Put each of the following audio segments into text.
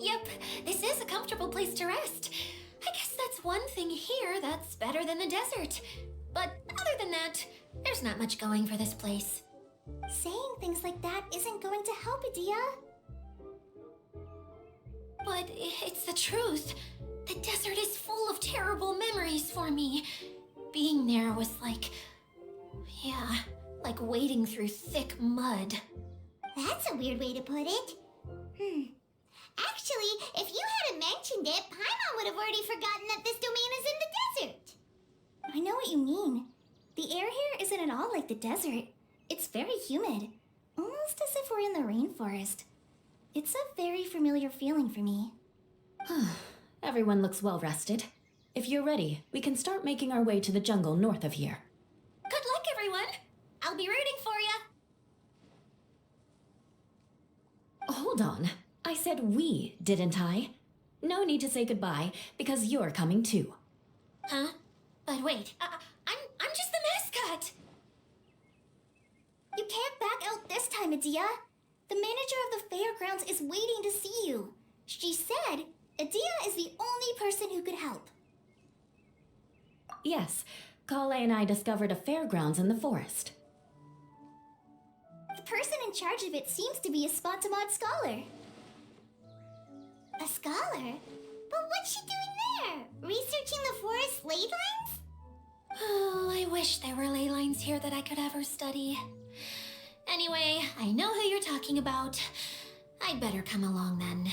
Yep, this is a comfortable place to rest. I guess that's one thing here that's better than the desert. But other than that, there's not much going for this place. Saying things like that isn't going to help, Adia. But it's the truth. The desert is full of terrible memories for me. Being there was like wading through thick mud. That's a weird way to put it. Actually, if you hadn't mentioned it, Paimon would have already forgotten that this domain is in the desert. I know what you mean. The air here isn't at all like the desert. It's very humid, almost as if we're in the rainforest. It's a very familiar feeling for me. Everyone looks well rested. If you're ready, we can start making our way to the jungle north of here. Good luck, everyone. I'll be rooting for you. Hold on. I said we, didn't I? No need to say goodbye, because you're coming too. Huh? But wait, I'm just the mascot. You can't back out this time, Adia. The manager of the fairgrounds is waiting to see you. She said Adia is the only person who could help. Yes, Klee and I discovered a fairgrounds in the forest. The person in charge of it seems to be a Spontamod scholar. A scholar? But what's she doing there? Researching the forest ley lines? Oh, I wish there were ley lines here that I could ever study. Anyway, I know who you're talking about. I'd better come along then.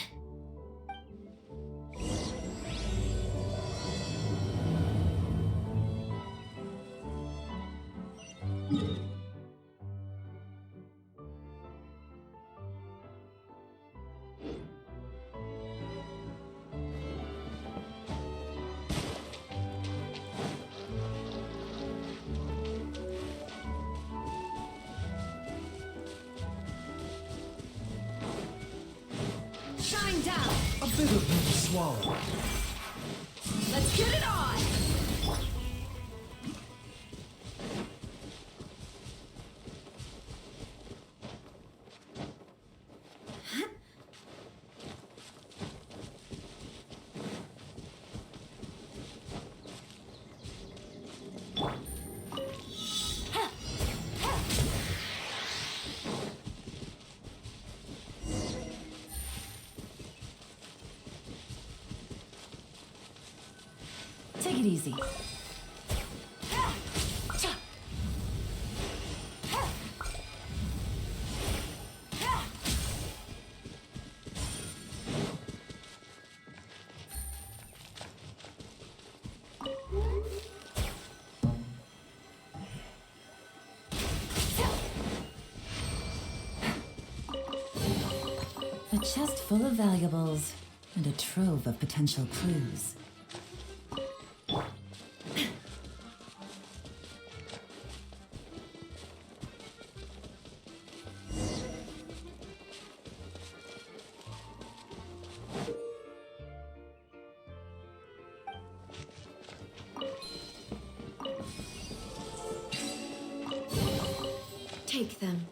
Shine down! A bitter pill to swallow. Let's get it on! Take it easy. A chest full of valuables and a trove of potential clues. Take them.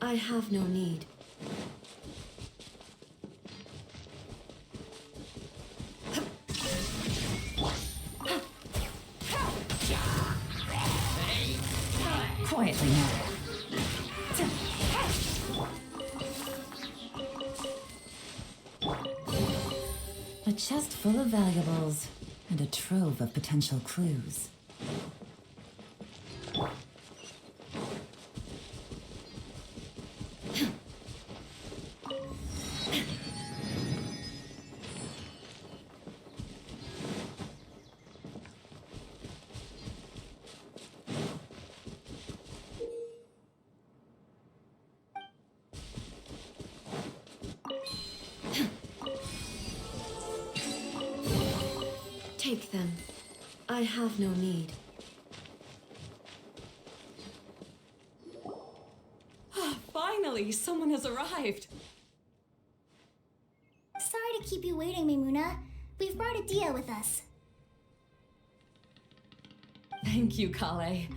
I have no need. Quietly now. A chest full of valuables and a trove of potential clues. Take them. I have no need. Finally, someone has arrived. Sorry to keep you waiting, Maimuna. We've brought Adia with us. Thank you, Klee.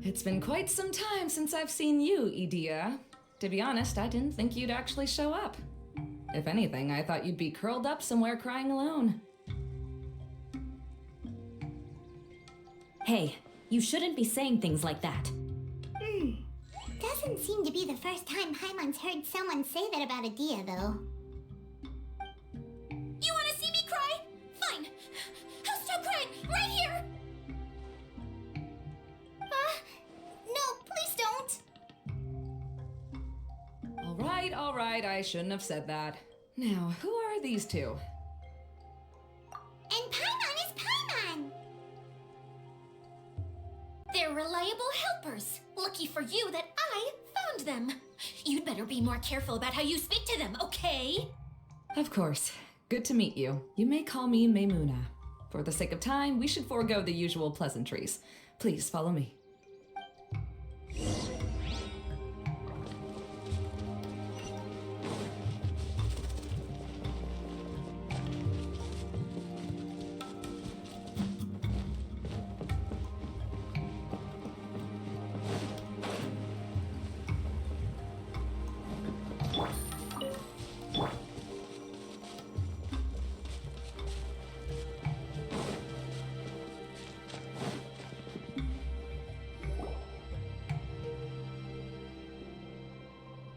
It's been quite some time since I've seen you, Idia. To be honest, I didn't think you'd actually show up. If anything, I thought you'd be curled up somewhere crying alone. Hey, you shouldn't be saying things like that. Doesn't seem to be the first time Paimon's heard someone say that about a Dia, though. You want to see me cry? Fine. I'll stop crying right here. No, please don't! All right, I shouldn't have said that. Now, who are these two? And Paimon is Paimon! They're reliable helpers. Lucky for you that I found them. You'd better be more careful about how you speak to them, okay? Of course. Good to meet you. You may call me Maymuna. For the sake of time, we should forego the usual pleasantries. Please follow me.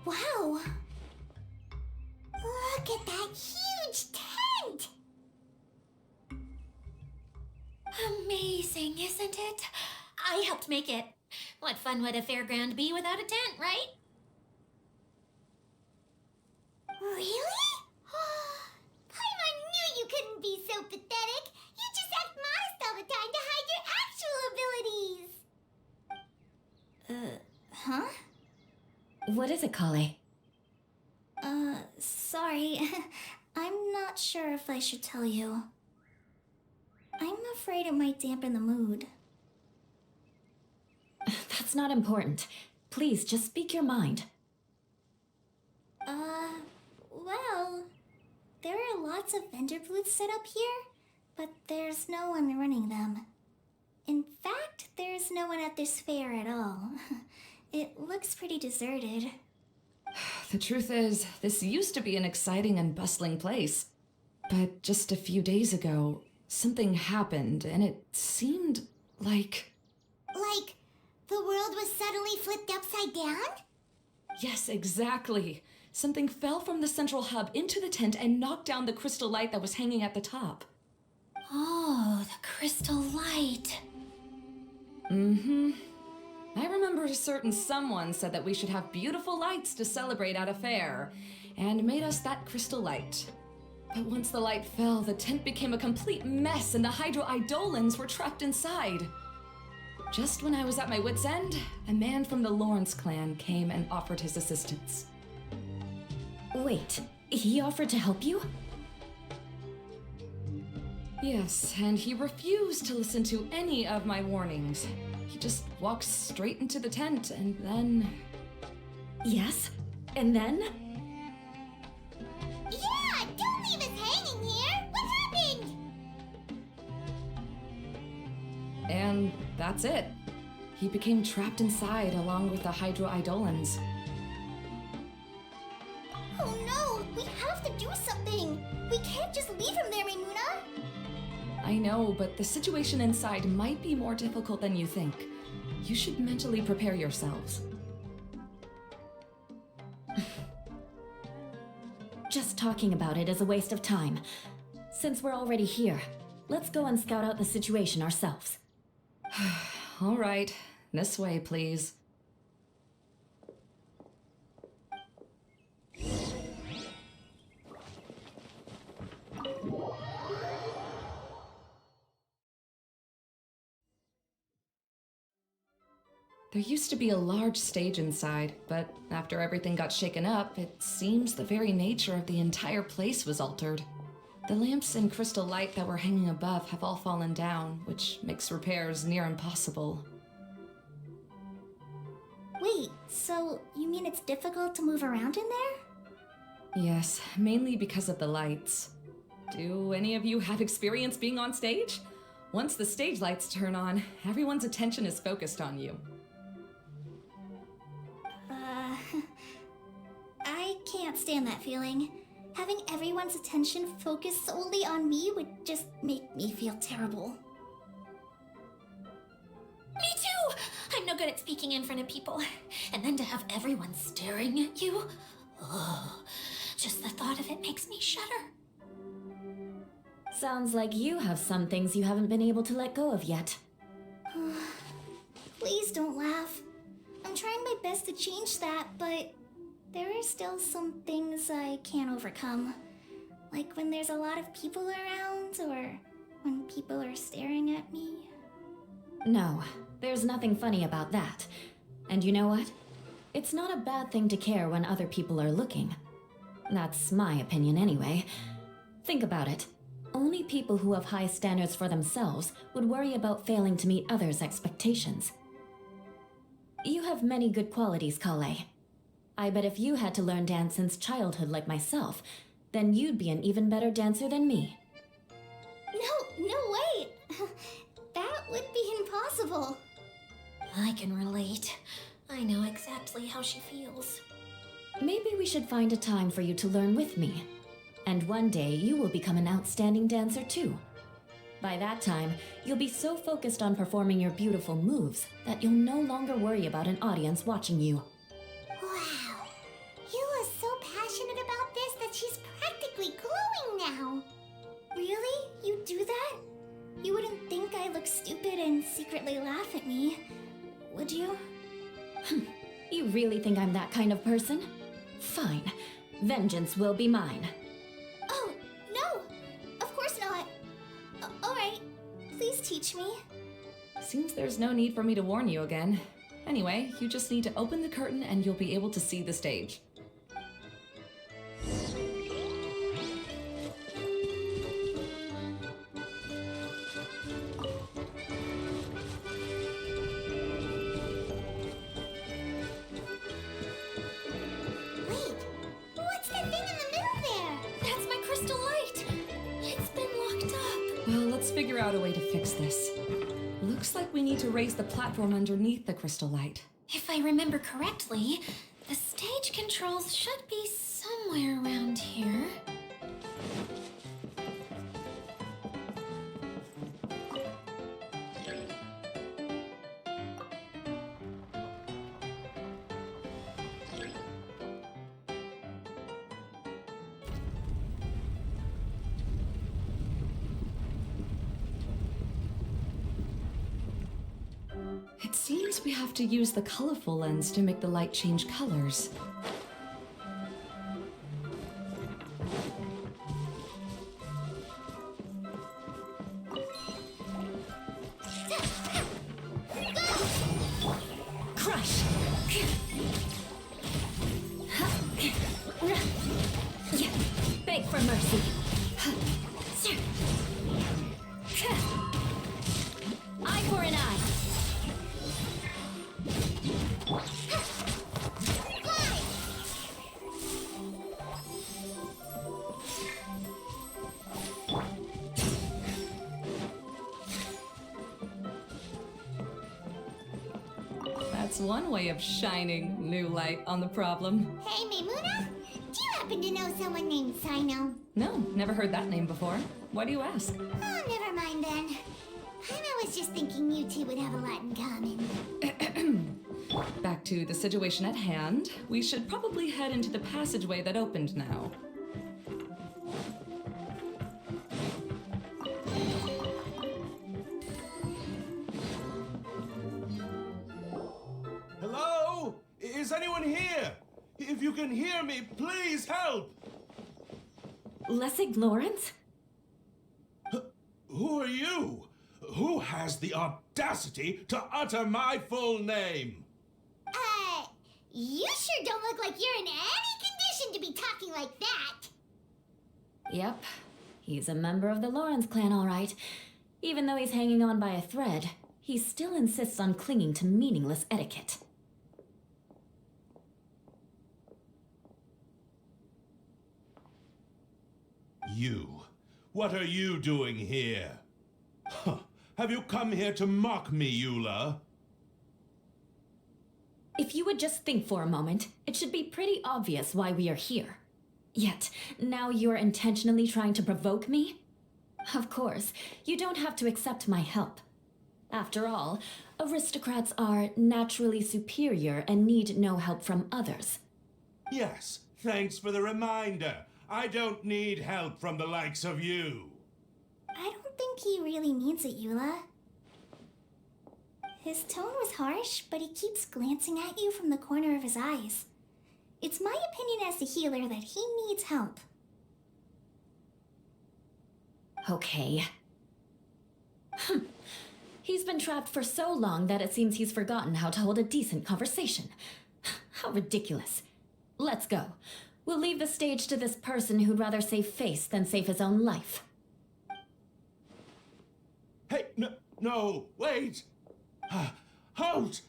Wow! Look at that huge tent! Amazing, isn't it? I helped make it. What fun would a fairground be without a tent, right? Really? Paimon knew you couldn't be so pathetic! You just act modest all the time to hide your actual abilities! Huh? What is it, Klee? Sorry. I'm not sure if I should tell you. I'm afraid it might dampen the mood. That's not important. Please, just speak your mind. Well, there are lots of vendor booths set up here, but there's no one running them. In fact, there's no one at this fair at all. It looks pretty deserted. The truth is, this used to be an exciting and bustling place. But just a few days ago, something happened, and it seemed like... Like, the world was suddenly flipped upside down? Yes, exactly. Something fell from the central hub into the tent and knocked down the crystal light that was hanging at the top. Oh, the crystal light. Mm-hmm. I remember a certain someone said that we should have beautiful lights to celebrate at a fair, and made us that crystal light. But once the light fell, the tent became a complete mess and the Hydro-Eidolons were trapped inside. Just when I was at my wit's end, a man from the Lawrence clan came and offered his assistance. Wait, he offered to help you? Yes, and he refused to listen to any of my warnings. He just walked straight into the tent and then... Yes? And then? Yeah, don't leave us hanging here! What happened? And that's it. He became trapped inside along with the Hydro-Eidolons. Oh no! We have to do something! We can't just leave him there, Maymuna! I know, but the situation inside might be more difficult than you think. You should mentally prepare yourselves. Just talking about it is a waste of time. Since we're already here, let's go and scout out the situation ourselves. All right, this way, please. There used to be a large stage inside, but after everything got shaken up, it seems the very nature of the entire place was altered. The lamps and crystal light that were hanging above have all fallen down, which makes repairs near impossible. Wait, so you mean it's difficult to move around in there? Yes, mainly because of the lights. Do any of you have experience being on stage? Once the stage lights turn on, everyone's attention is focused on you. I can't stand that feeling. Having everyone's attention focused solely on me would just make me feel terrible. Me too! I'm no good at speaking in front of people. And then to have everyone staring at you. Oh, just the thought of it makes me shudder. Sounds like you have some things you haven't been able to let go of yet. Please don't laugh. I'm trying my best to change that, but there are still some things I can't overcome. Like when there's a lot of people around, or when people are staring at me. No, there's nothing funny about that. And you know what? It's not a bad thing to care when other people are looking. That's my opinion anyway. Think about it. Only people who have high standards for themselves would worry about failing to meet others' expectations. You have many good qualities, Klee. I bet if you had to learn dance since childhood like myself, then you'd be an even better dancer than me. No way! That would be impossible. I can relate. I know exactly how she feels. Maybe we should find a time for you to learn with me. And one day you will become an outstanding dancer too. By that time, you'll be so focused on performing your beautiful moves that you'll no longer worry about an audience watching you. Wow. Eula's so passionate about this that she's practically glowing now. Really? You do that? You wouldn't think I look stupid and secretly laugh at me, would you? You really think I'm that kind of person? Fine. Vengeance will be mine. Oh, no! Of course not. Alright, please teach me. Seems there's no need for me to warn you again. Anyway, you just need to open the curtain and you'll be able to see the stage. Wait, what's that thing in the middle there? That's my crystal light! It's been locked up. Well, let's figure out a way to fix this. Looks like we need to raise the platform underneath the crystal light. If I remember correctly, the stage controls should be somewhere around here. It seems we have to use the colorful lens to make the light change colors. Crush! Beg for mercy. Eye for an eye. That's one way of shining new light on the problem. Hey, Maimuna? Do you happen to know someone named Sino? No, never heard that name before. Why do you ask? Oh, never mind then. I was just thinking you two would have a lot in common. Back to the situation at hand. We should probably head into the passageway that opened now. Hello? Is anyone here? If you can hear me, please help! Lessig Lawrence? Who are you? Who has the audacity to utter my full name? You sure don't look like you're in any condition to be talking like that. Yep. He's a member of the Lawrence clan, all right. Even though he's hanging on by a thread, he still insists on clinging to meaningless etiquette. You. What are you doing here? Huh. Have you come here to mock me, Eula? If you would just think for a moment, it should be pretty obvious why we are here. Yet, now you're intentionally trying to provoke me? Of course, you don't have to accept my help. After all, aristocrats are naturally superior and need no help from others. Yes, thanks for the reminder. I don't need help from the likes of you. I don't think he really means it, Eula. His tone was harsh, but he keeps glancing at you from the corner of his eyes. It's my opinion as the healer that he needs help. Okay. He's been trapped for so long that it seems he's forgotten how to hold a decent conversation. How ridiculous. Let's go. We'll leave the stage to this person who'd rather save face than save his own life. Hey, no, wait! Halt!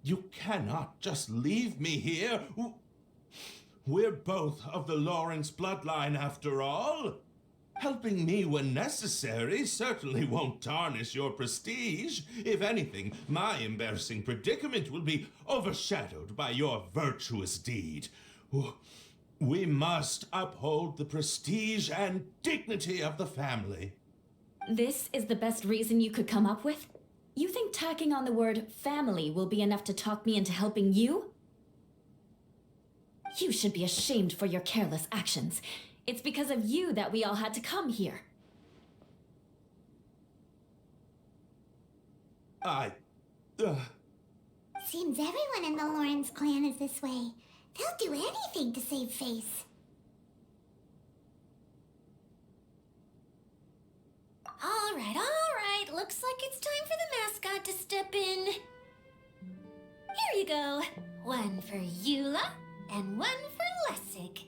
You cannot just leave me here. We're both of the Lawrence bloodline after all. Helping me when necessary certainly won't tarnish your prestige. If anything, my embarrassing predicament will be overshadowed by your virtuous deed. We must uphold the prestige and dignity of the family. This is the best reason you could come up with? You think tacking on the word family will be enough to talk me into helping you? You should be ashamed for your careless actions. It's because of you that we all had to come here. Seems everyone in the Lawrence clan is this way. They'll do anything to save face. All right. Looks like it's time for the mascot to step in. Here you go. One for Eula and one for Lessig.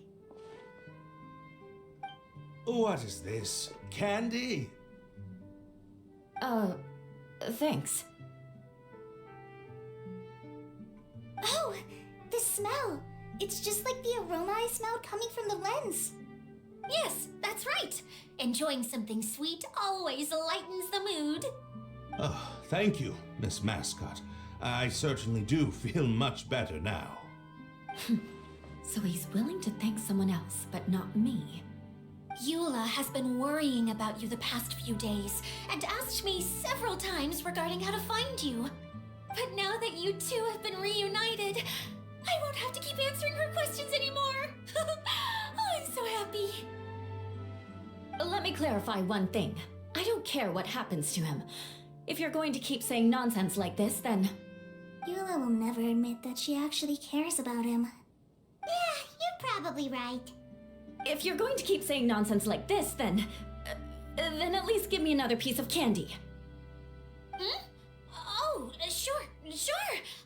What is this? Candy? Thanks. Oh, the smell. It's just like the aroma I smelled coming from the lens. Yes, that's right. Enjoying something sweet always lightens the mood. Oh, thank you, Miss Mascot. I certainly do feel much better now. So he's willing to thank someone else, but not me. Eula has been worrying about you the past few days and asked me several times regarding how to find you. But now that you two have been reunited, I won't have to keep answering her questions anymore. Oh, I'm so happy. Let me clarify one thing. I don't care what happens to him. If you're going to keep saying nonsense like this, then... Eula will never admit that she actually cares about him. Yeah, you're probably right. If you're going to keep saying nonsense like this, then at least give me another piece of candy. Oh, sure.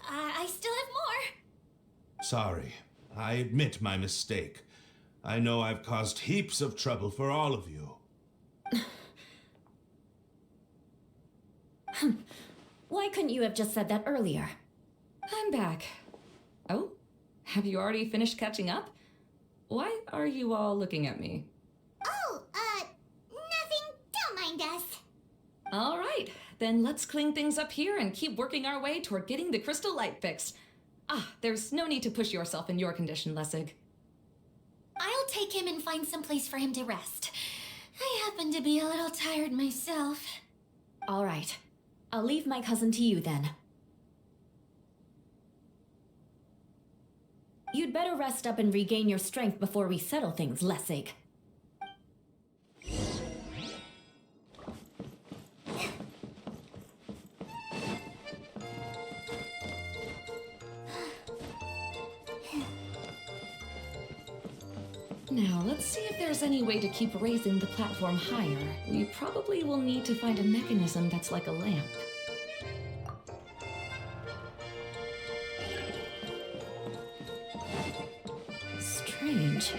I still have more. Sorry, I admit my mistake. I know I've caused heaps of trouble for all of you. Why couldn't you have just said that earlier? I'm back. Oh, have you already finished catching up? Why are you all looking at me? Oh, nothing. Don't mind us. All right, then let's clean things up here and keep working our way toward getting the crystal light fixed. There's no need to push yourself in your condition, Lessig. I'll take him and find some place for him to rest. I happen to be a little tired myself. All right. I'll leave my cousin to you then. You'd better rest up and regain your strength before we settle things, Lessig. Now, let's see if there's any way to keep raising the platform higher. We probably will need to find a mechanism that's like a lamp. Strange.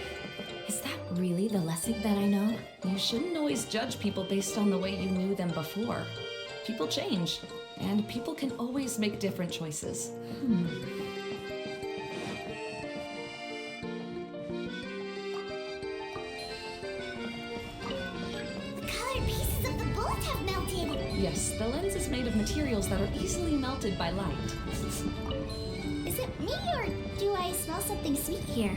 Is that really the Lessig that I know? You shouldn't always judge people based on the way you knew them before. People change, and people can always make different choices. The colored pieces of the bullet have melted. Yes, the lens is made of materials that are easily melted by light. Is it me or do I smell something sweet here?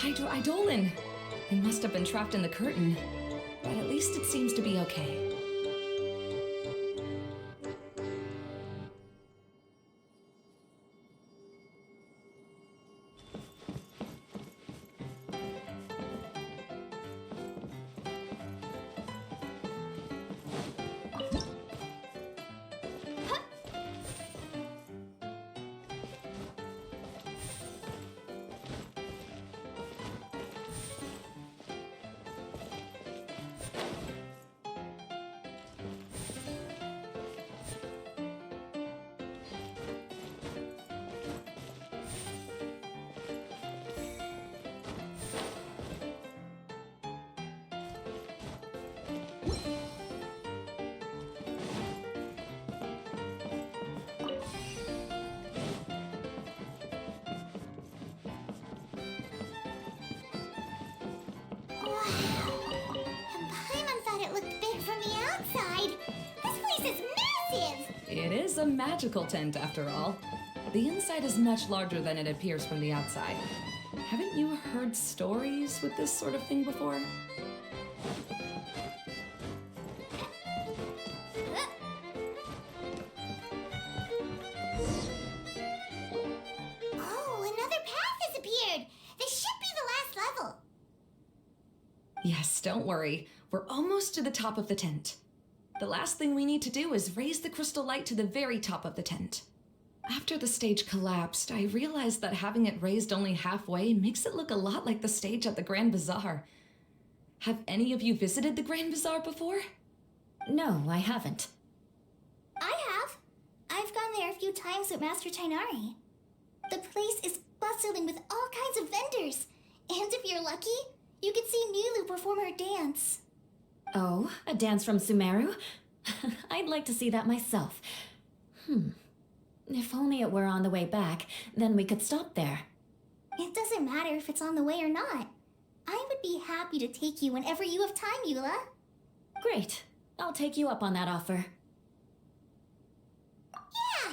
Idolin. They must have been trapped in the curtain. But at least it seems to be okay. Paimon thought it looked big from the outside. This place is massive! It is a magical tent, after all. The inside is much larger than it appears from the outside. Haven't you heard stories with this sort of thing before? Oh, another path has appeared! This should be the last level. Yes, don't worry. We're almost to the top of the tent. The last thing we need to do is raise the crystal light to the very top of the tent. After the stage collapsed, I realized that having it raised only halfway makes it look a lot like the stage at the Grand Bazaar. Have any of you visited the Grand Bazaar before? No, I haven't. I have. I've gone there a few times with Master Tainari. The place is bustling with all kinds of vendors. And if you're lucky, you can see Nilu perform her dance. Oh, a dance from Sumeru? I'd like to see that myself. If only it were on the way back, then we could stop there. It doesn't matter if it's on the way or not. I would be happy to take you whenever you have time, Eula. Great. I'll take you up on that offer. Yeah!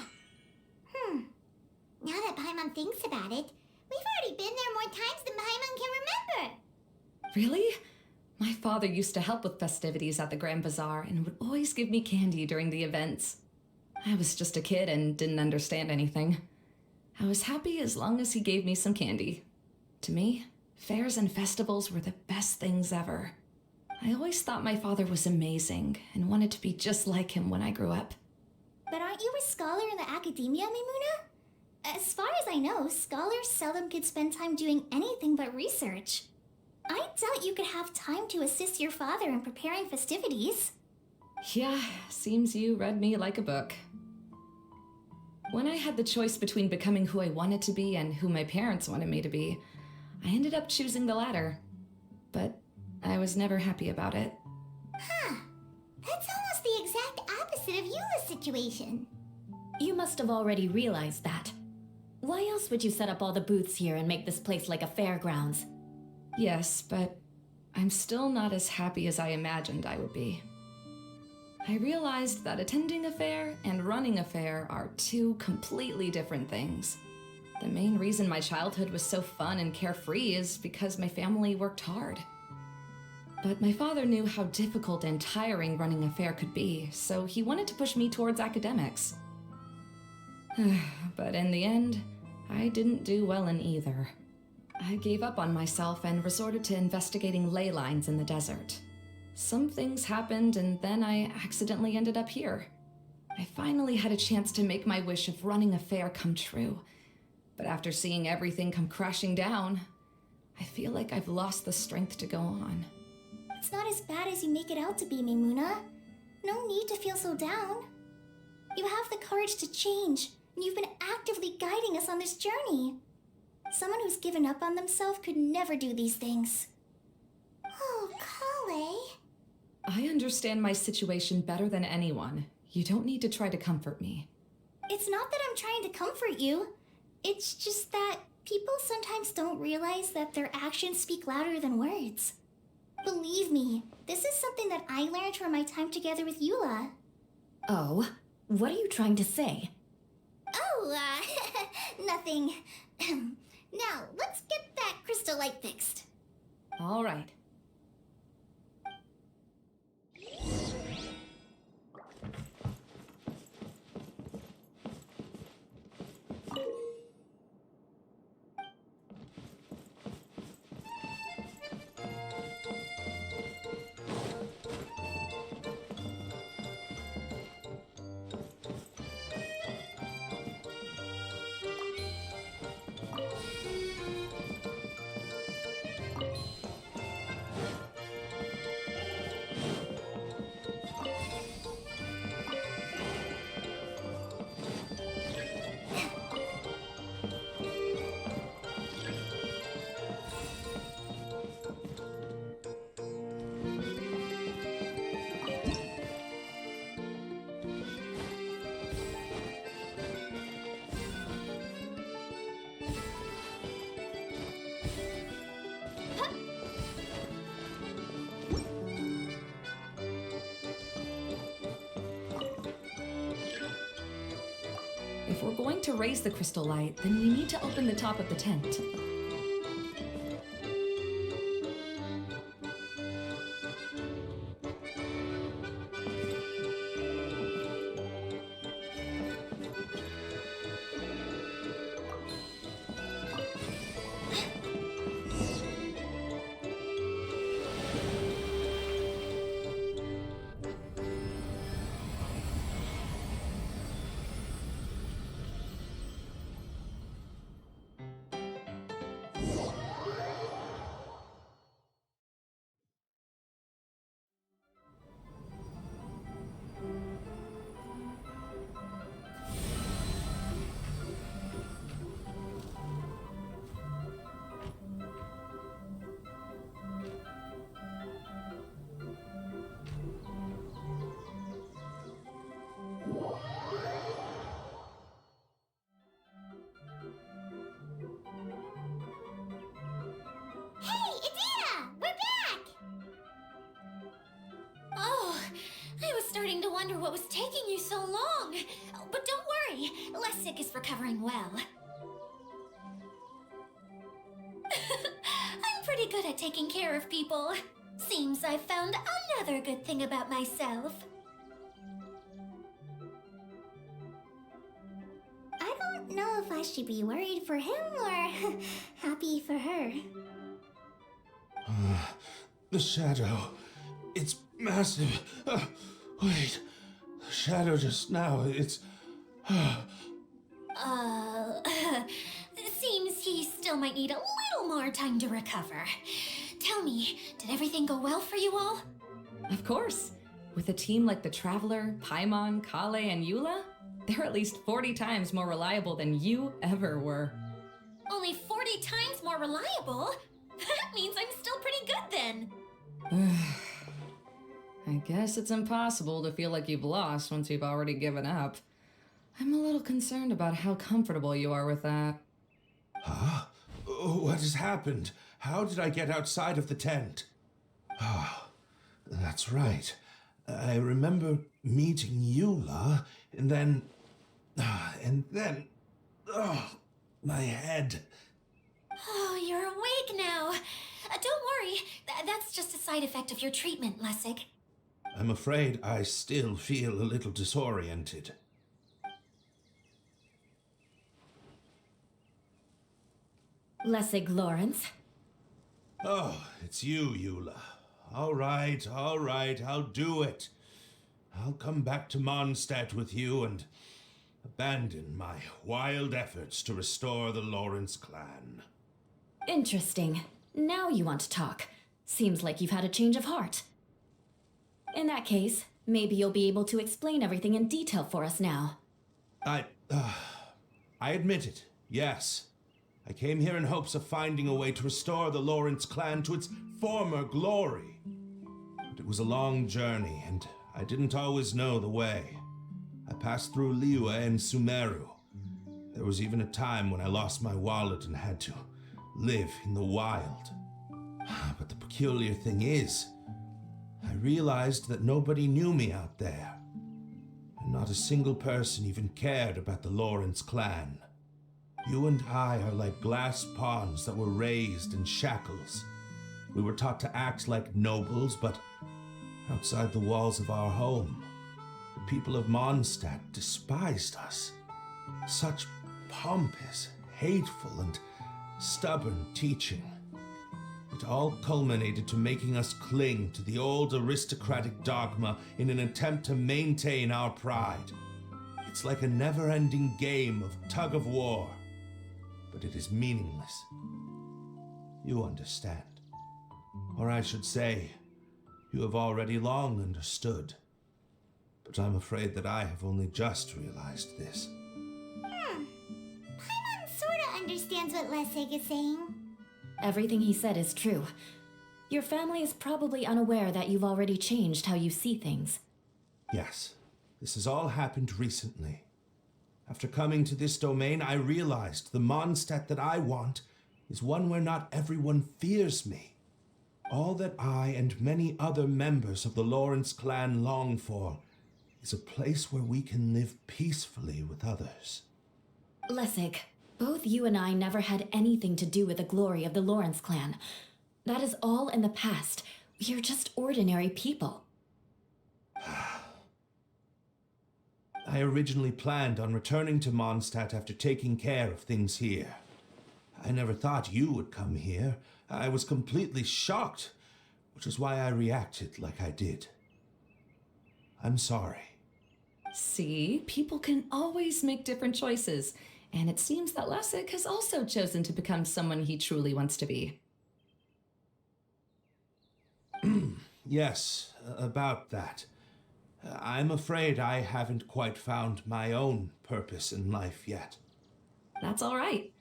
Now that Paimon thinks about it, we've already been there more times than Paimon can remember. Really? My father used to help with festivities at the Grand Bazaar and would always give me candy during the events. I was just a kid and didn't understand anything. I was happy as long as he gave me some candy. To me, fairs and festivals were the best things ever. I always thought my father was amazing and wanted to be just like him when I grew up. But aren't you a scholar in the academia, Mimuna? As far as I know, scholars seldom could spend time doing anything but research. I doubt you could have time to assist your father in preparing festivities. Yeah, seems you read me like a book. When I had the choice between becoming who I wanted to be and who my parents wanted me to be, I ended up choosing the latter. But I was never happy about it. Huh. That's almost the exact opposite of Eula's situation. You must have already realized that. Why else would you set up all the booths here and make this place like a fairgrounds? Yes, but I'm still not as happy as I imagined I would be. I realized that attending a fair and running a fair are two completely different things. The main reason my childhood was so fun and carefree is because my family worked hard. But my father knew how difficult and tiring running a fair could be, so he wanted to push me towards academics. But in the end, I didn't do well in either. I gave up on myself and resorted to investigating ley lines in the desert. Some things happened, and then I accidentally ended up here. I finally had a chance to make my wish of running a fair come true. But after seeing everything come crashing down, I feel like I've lost the strength to go on. It's not as bad as you make it out to be, Mimuna. No need to feel so down. You have the courage to change, and you've been actively guiding us on this journey. Someone who's given up on themselves could never do these things. Oh, Klee. I understand my situation better than anyone. You don't need to try to comfort me. It's not that I'm trying to comfort you. It's just that people sometimes don't realize that their actions speak louder than words. Believe me, this is something that I learned from my time together with Eula. Oh, what are you trying to say? Oh, nothing. Now, let's get that crystal light fixed. All right. If we're going to raise the crystal light, then we need to open the top of the tent. Hey, Adina! We're back! Oh, I was starting to wonder what was taking you so long. But don't worry, Lessig is recovering well. I'm pretty good at taking care of people. Seems I've found another good thing about myself. I don't know if I should be worried for him or happy for her. The shadow. It's massive. Wait. The shadow just now. It's. Seems he still might need a little more time to recover. Tell me, did everything go well for you all? Of course. With a team like the Traveler, Paimon, Kale, and Eula, they're at least 40 times more reliable than you ever were. Only 40 times more reliable? That means I'm still pretty good then. I guess it's impossible to feel like you've lost once you've already given up. I'm a little concerned about how comfortable you are with that. Huh? What has happened? How did I get outside of the tent? Ah, that's right. I remember meeting Eula, and then. Oh, my head. Oh, you're awake now. Don't worry, that's just a side effect of your treatment, Lessig. I'm afraid I still feel a little disoriented. Lessig Lawrence. Oh, it's you, Eula. All right, I'll do it. I'll come back to Mondstadt with you and abandon my wild efforts to restore the Lawrence clan. Interesting. Now you want to talk. Seems like you've had a change of heart. In that case, maybe you'll be able to explain everything in detail for us now. I admit it, yes. I came here in hopes of finding a way to restore the Lawrence clan to its former glory. But it was a long journey, and I didn't always know the way. I passed through Liyue and Sumeru. There was even a time when I lost my wallet and had to live in the wild. But the peculiar thing is, I realized that nobody knew me out there. And not a single person even cared about the Lawrence clan. You and I are like glass pawns that were raised in shackles. We were taught to act like nobles, but outside the walls of our home, the people of Mondstadt despised us. Such pompous, hateful, and stubborn teaching. It all culminated to making us cling to the old aristocratic dogma in an attempt to maintain our pride. It's like a never-ending game of tug-of-war, but it is meaningless. You understand. Or I should say, you have already long understood. But I'm afraid that I have only just realized this. Paimon sorta understands what Lessig is saying. Everything he said is true. Your family is probably unaware that you've already changed how you see things. Yes, this has all happened recently. After coming to this domain, I realized the Mondstadt that I want is one where not everyone fears me. All that I and many other members of the Lawrence clan long for is a place where we can live peacefully with others. Lessig, both you and I never had anything to do with the glory of the Lawrence clan. That is all in the past. We are just ordinary people. I originally planned on returning to Mondstadt after taking care of things here. I never thought you would come here. I was completely shocked, which is why I reacted like I did. I'm sorry. See, people can always make different choices, and it seems that Lessig has also chosen to become someone he truly wants to be. Yes, about that. I'm afraid I haven't quite found my own purpose in life yet. That's all right.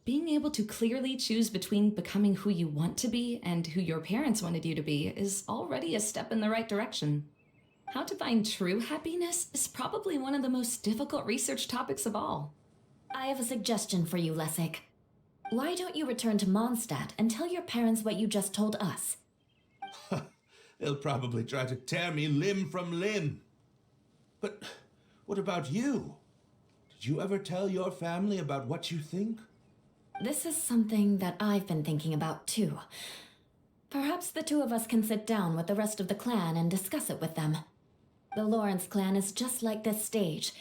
Being able to clearly choose between becoming who you want to be and who your parents wanted you to be is already a step in the right direction. How to find true happiness is probably one of the most difficult research topics of all. I have a suggestion for you, Lessig. Why don't you return to Mondstadt and tell your parents what you just told us? They'll probably try to tear me limb from limb. But what about you? Did you ever tell your family about what you think? This is something that I've been thinking about, too. Perhaps the two of us can sit down with the rest of the clan and discuss it with them. The Lawrence clan is just like this stage.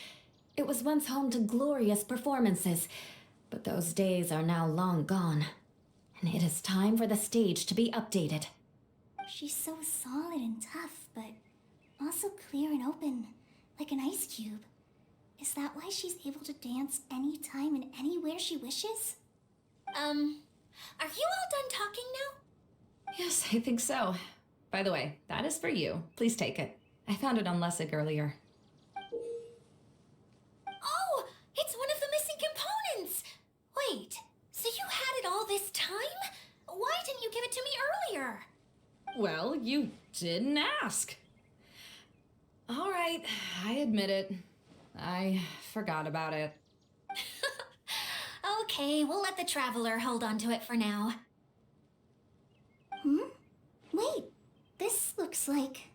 It was once home to glorious performances, but those days are now long gone. And it is time for the stage to be updated. She's so solid and tough, but also clear and open, like an ice cube. Is that why she's able to dance anytime and anywhere she wishes? Are you all done talking now? Yes, I think so. By the way, that is for you. Please take it. I found it on Lessig earlier. Oh, it's one of the missing components! Wait, so you had it all this time? Why didn't you give it to me earlier? Well, you didn't ask. All right, I admit it. I forgot about it. Okay, we'll let the Traveler hold on to it for now. Wait, this looks like...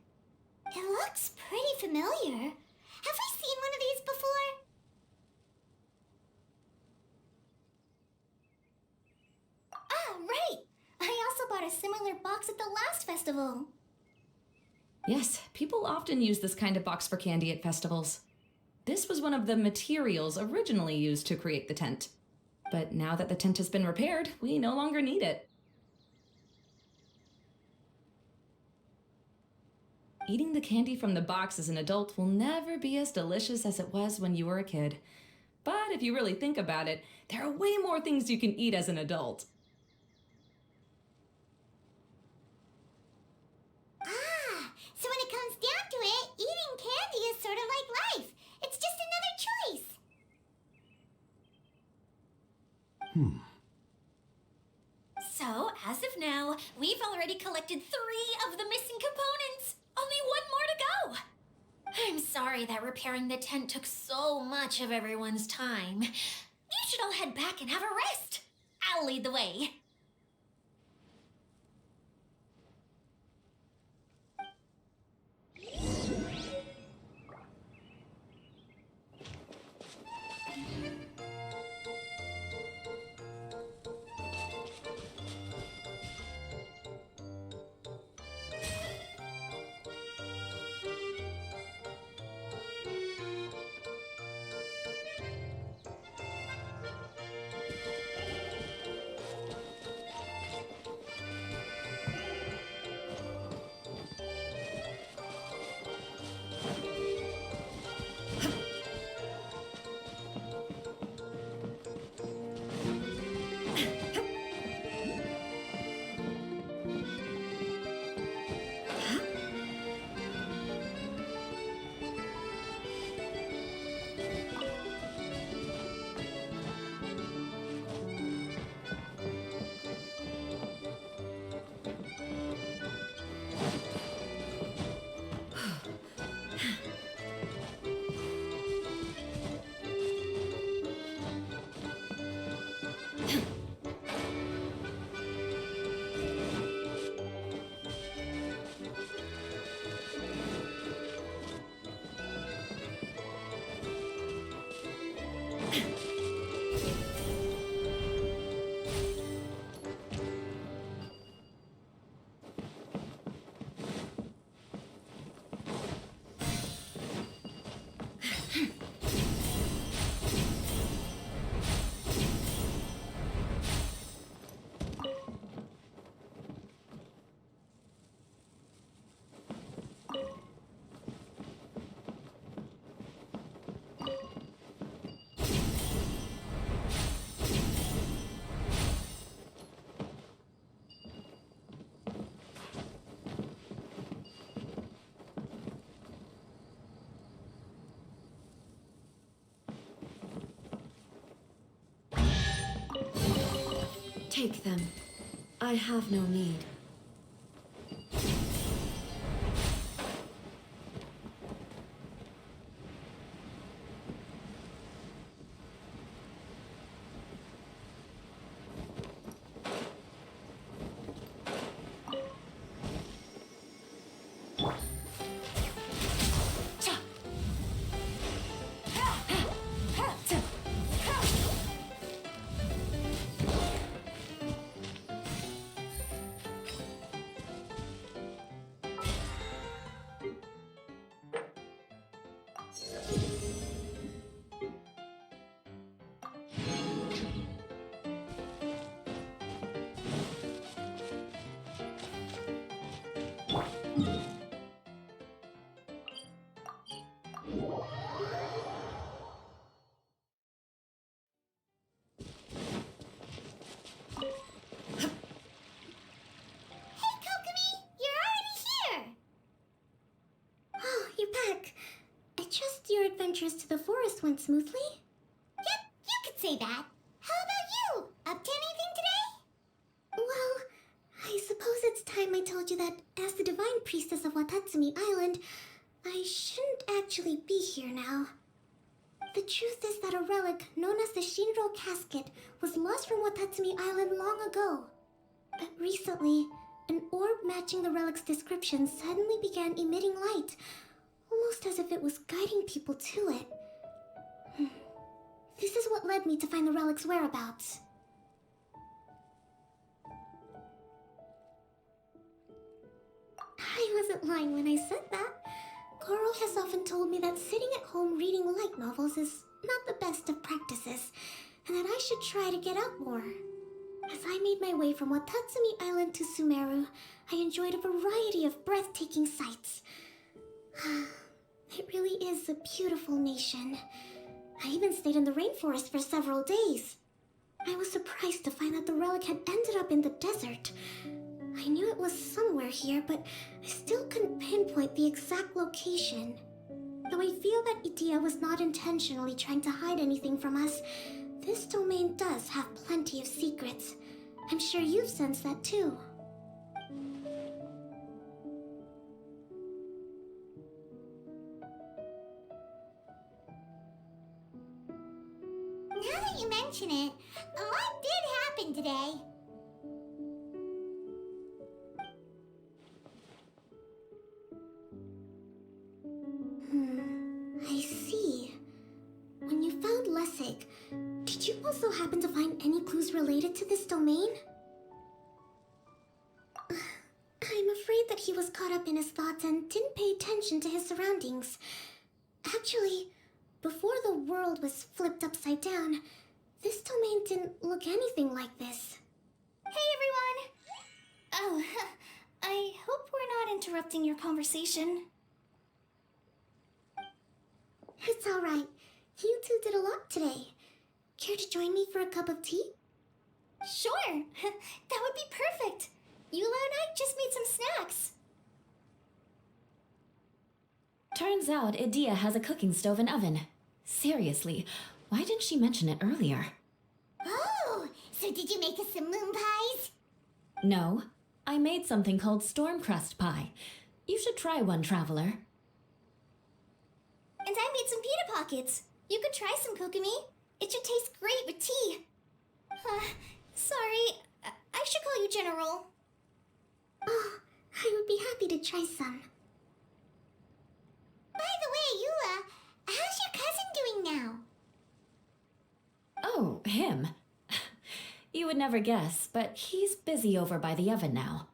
It looks pretty familiar. Have we seen one of these before? Ah, right! I also bought a similar box at the last festival. Yes, people often use this kind of box for candy at festivals. This was one of the materials originally used to create the tent. But now that the tent has been repaired, we no longer need it. Eating the candy from the box as an adult will never be as delicious as it was when you were a kid. But if you really think about it, there are way more things you can eat as an adult. Ah, so when it comes down to it, eating candy is sort of like life. It's just another choice. So, as of now, we've already collected 3 of the missing components. Only 1 more to go. I'm sorry that repairing the tent took so much of everyone's time. You should all head back and have a rest. I'll lead the way. Take them. I have no need. Your adventures to the forest went smoothly? Yep, you could say that. How about you? Up to anything today? Well, I suppose it's time I told you that as the divine priestess of Watatsumi Island, I shouldn't actually be here now. The truth is that a relic known as the Shinro Casket was lost from Watatsumi Island long ago. But recently, an orb matching the relic's description suddenly began emitting light, almost as if it was guiding people to it. This is what led me to find the relic's whereabouts. I wasn't lying when I said that. Carl has often told me that sitting at home reading light novels is not the best of practices, and that I should try to get out more. As I made my way from Watatsumi Island to Sumeru, I enjoyed a variety of breathtaking sights. It really is a beautiful nation. I even stayed in the rainforest for several days. I was surprised to find that the relic had ended up in the desert. I knew it was somewhere here, but I still couldn't pinpoint the exact location. Though I feel that Idia was not intentionally trying to hide anything from us, this domain does have plenty of secrets. I'm sure you've sensed that too. Now that you mention it, what did happen today? I see. When you found Lessig, did you also happen to find any clues related to this domain? I'm afraid that he was caught up in his thoughts and didn't pay attention to his surroundings. Actually, before the world was flipped upside down, this domain didn't look anything like this. Hey everyone! Oh, I hope we're not interrupting your conversation. It's alright. You two did a lot today. Care to join me for a cup of tea? Sure! That would be perfect! Eula and I just made some snacks. Turns out Idia has a cooking stove and oven. Seriously, why didn't she mention it earlier? Oh, so did you make us some moon pies? No, I made something called storm crust pie. You should try one, traveler. And I made some pita pockets. You could try some, Kokomi. It should taste great with tea. Sorry, I should call you General. Oh, I would be happy to try some. By the way, Eula, how's your cousin doing now? Oh, him. You would never guess, but he's busy over by the oven now.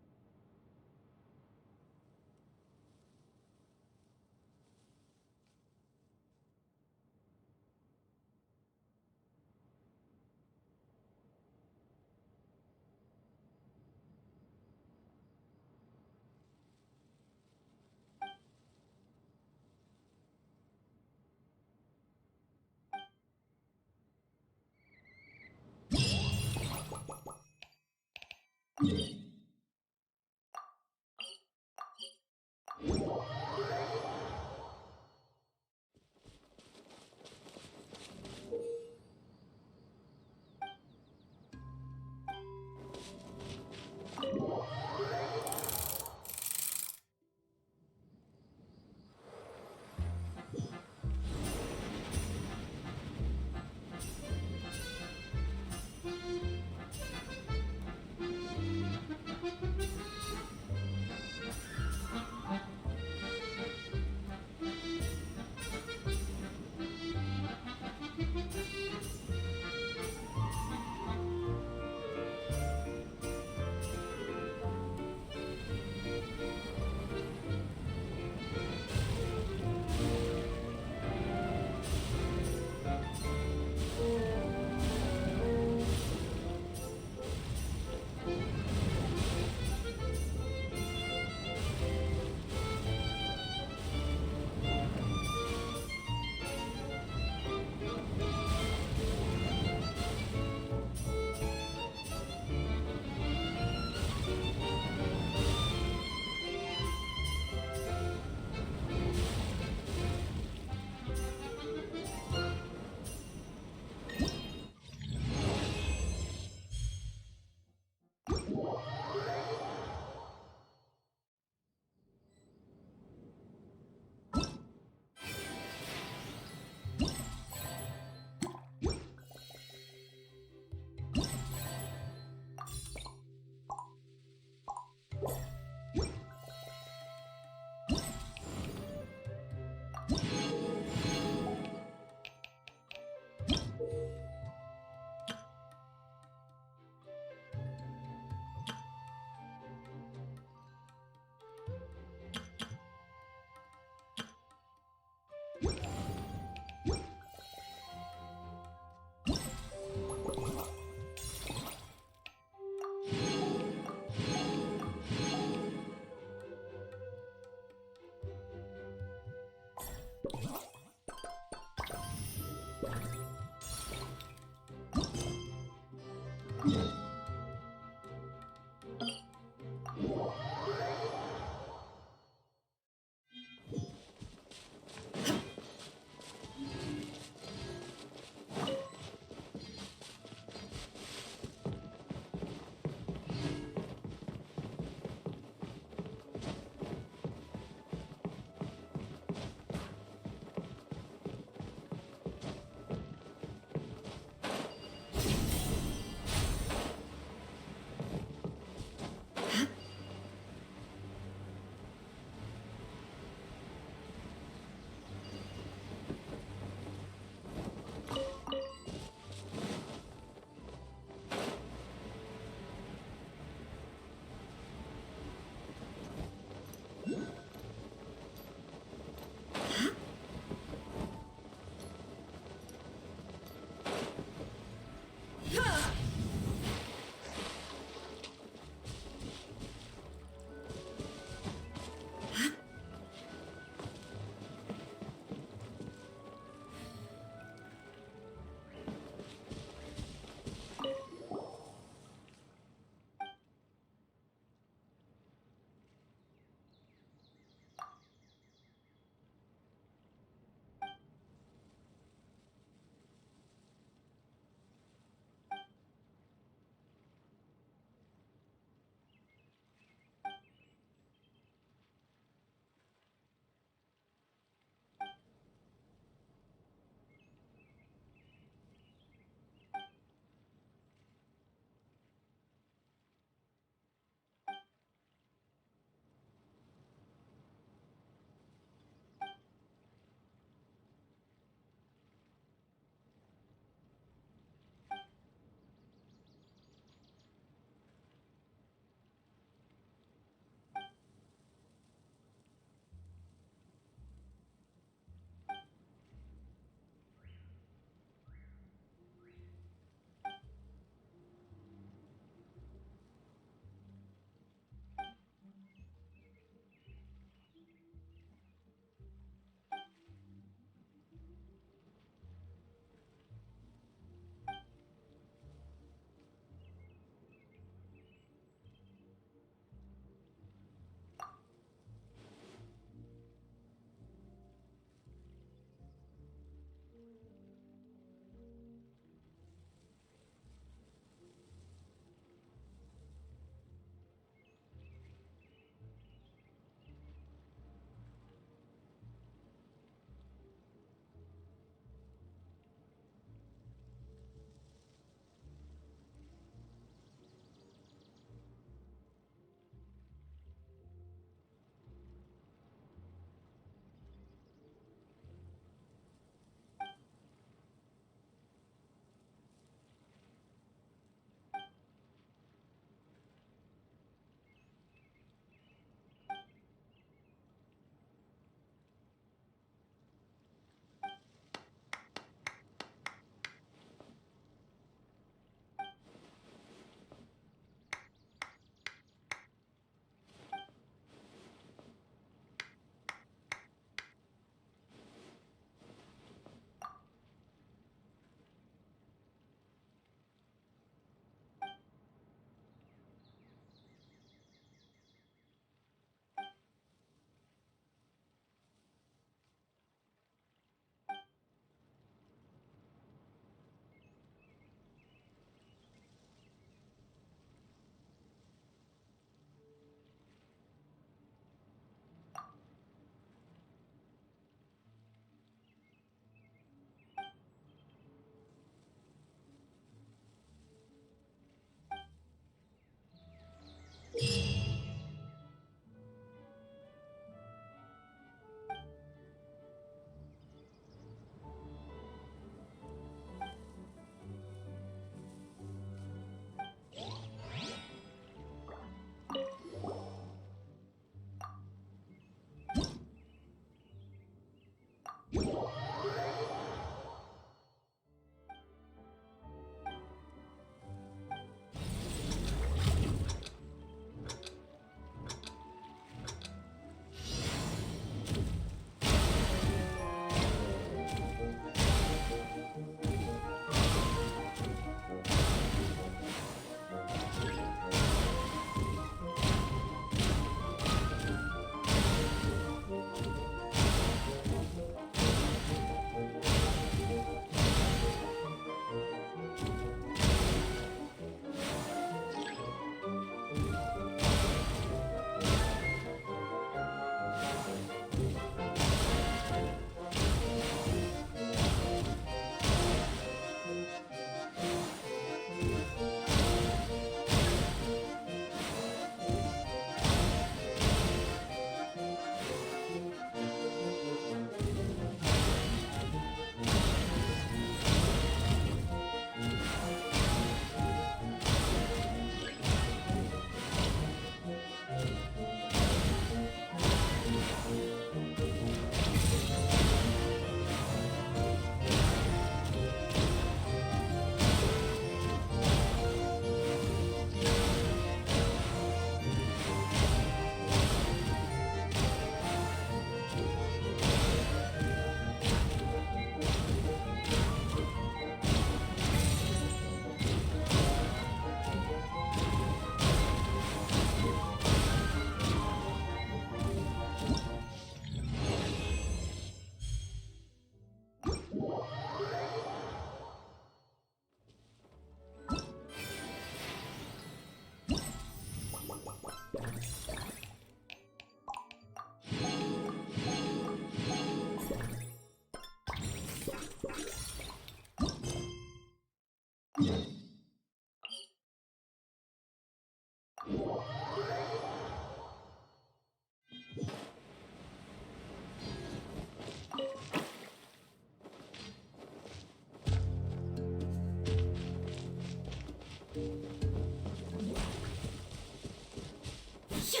Phew.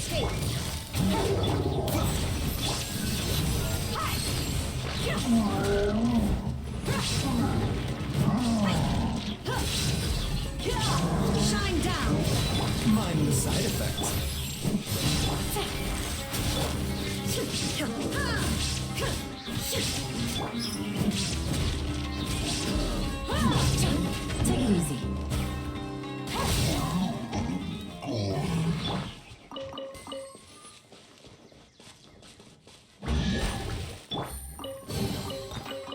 escape. Shine down. Mind the side effects. Take it easy.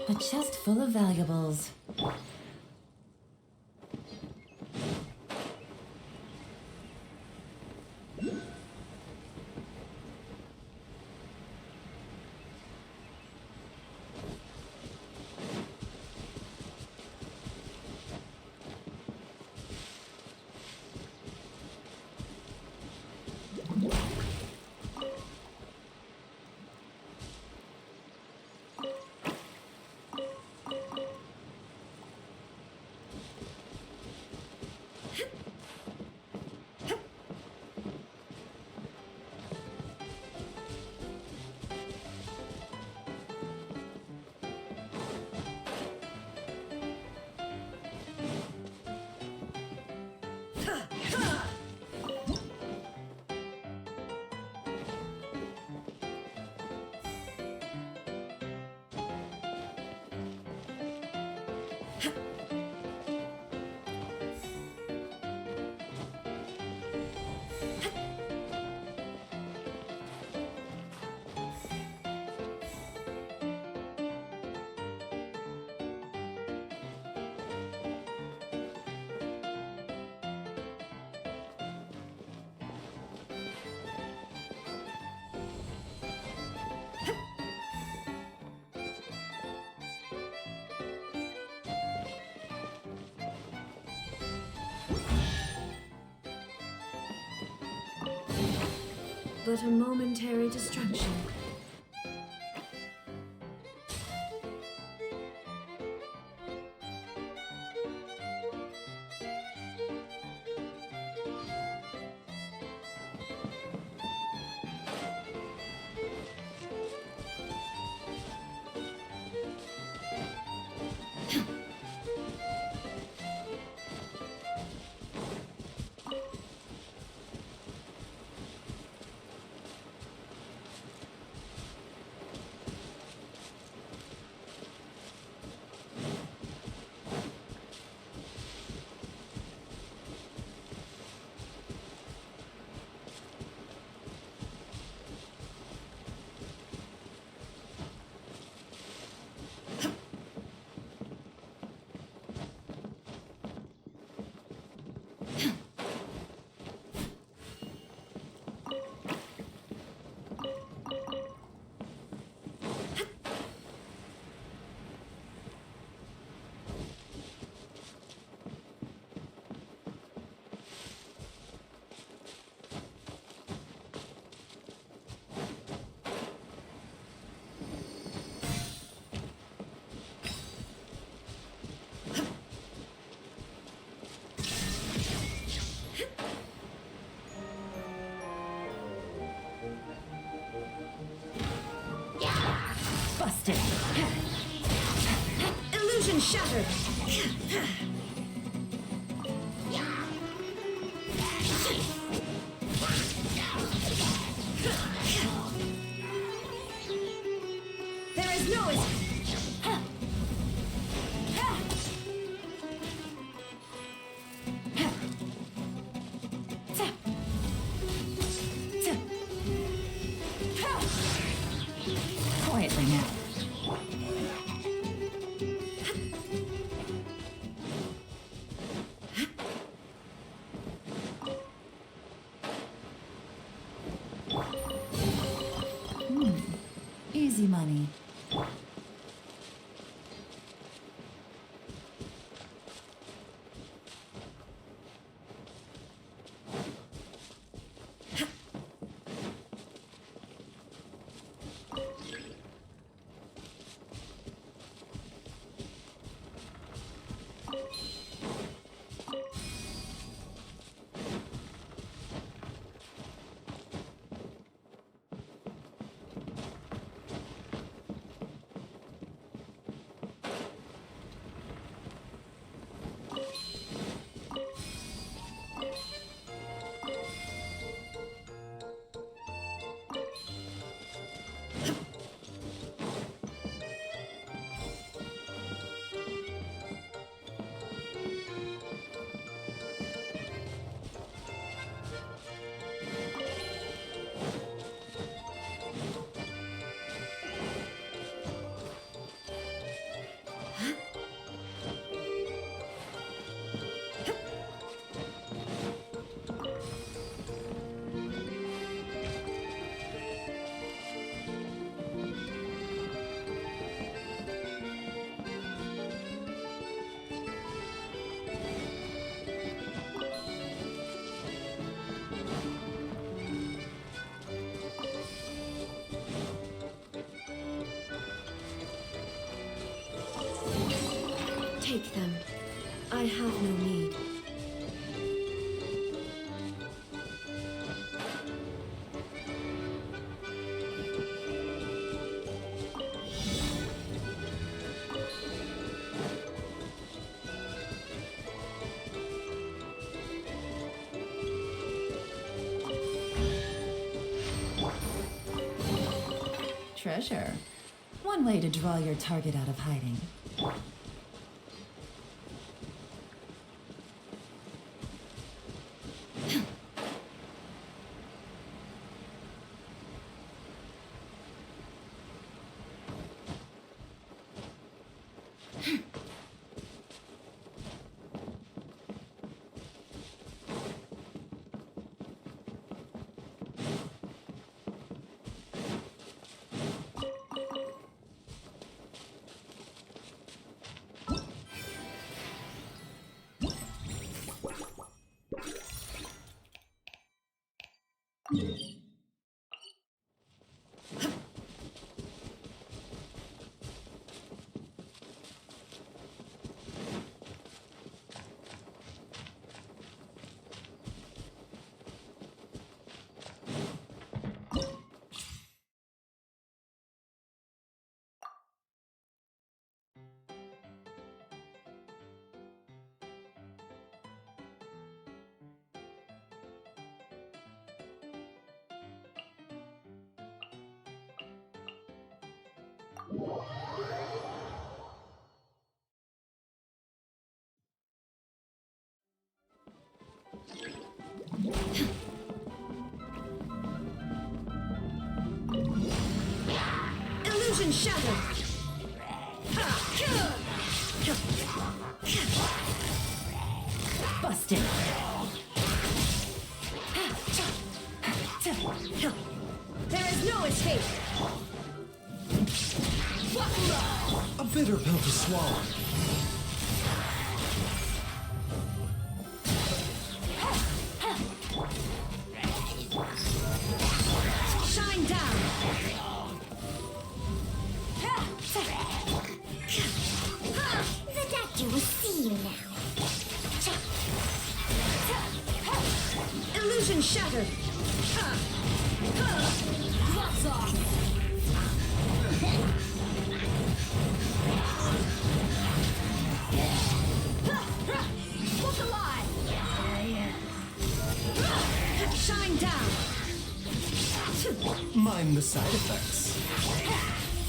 A chest full of valuables. But a momentary distraction. Busted. Illusion shattered. There is no escape. Quietly now. Easy money. Take them. I have no need. Treasure. One way to draw your target out of hiding. Illusion shattered! Busted! There is no escape! A bitter pill to swallow. Shine down! The doctor will see you now. Illusion shattered! Gloves off! Look alive! Shine down! Mind the side effects.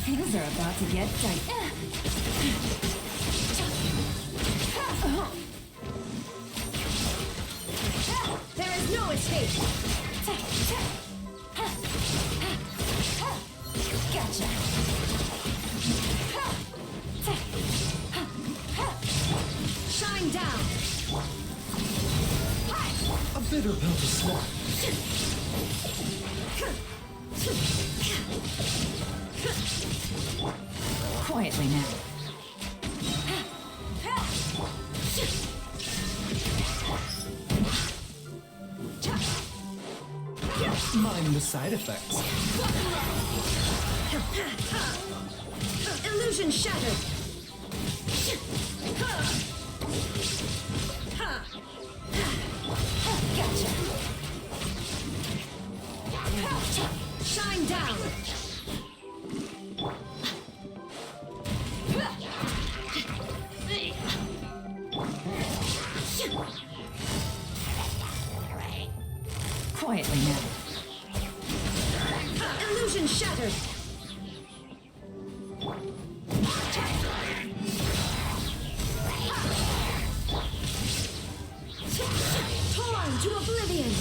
Things are about to get tight. There is no escape! Gotcha! Shine down! A bitter pill to swallow. Quietly now. Mind the side effects. Illusion shattered! Gotcha! Shine down! Quietly now. Illusion shattered! Torn to oblivion!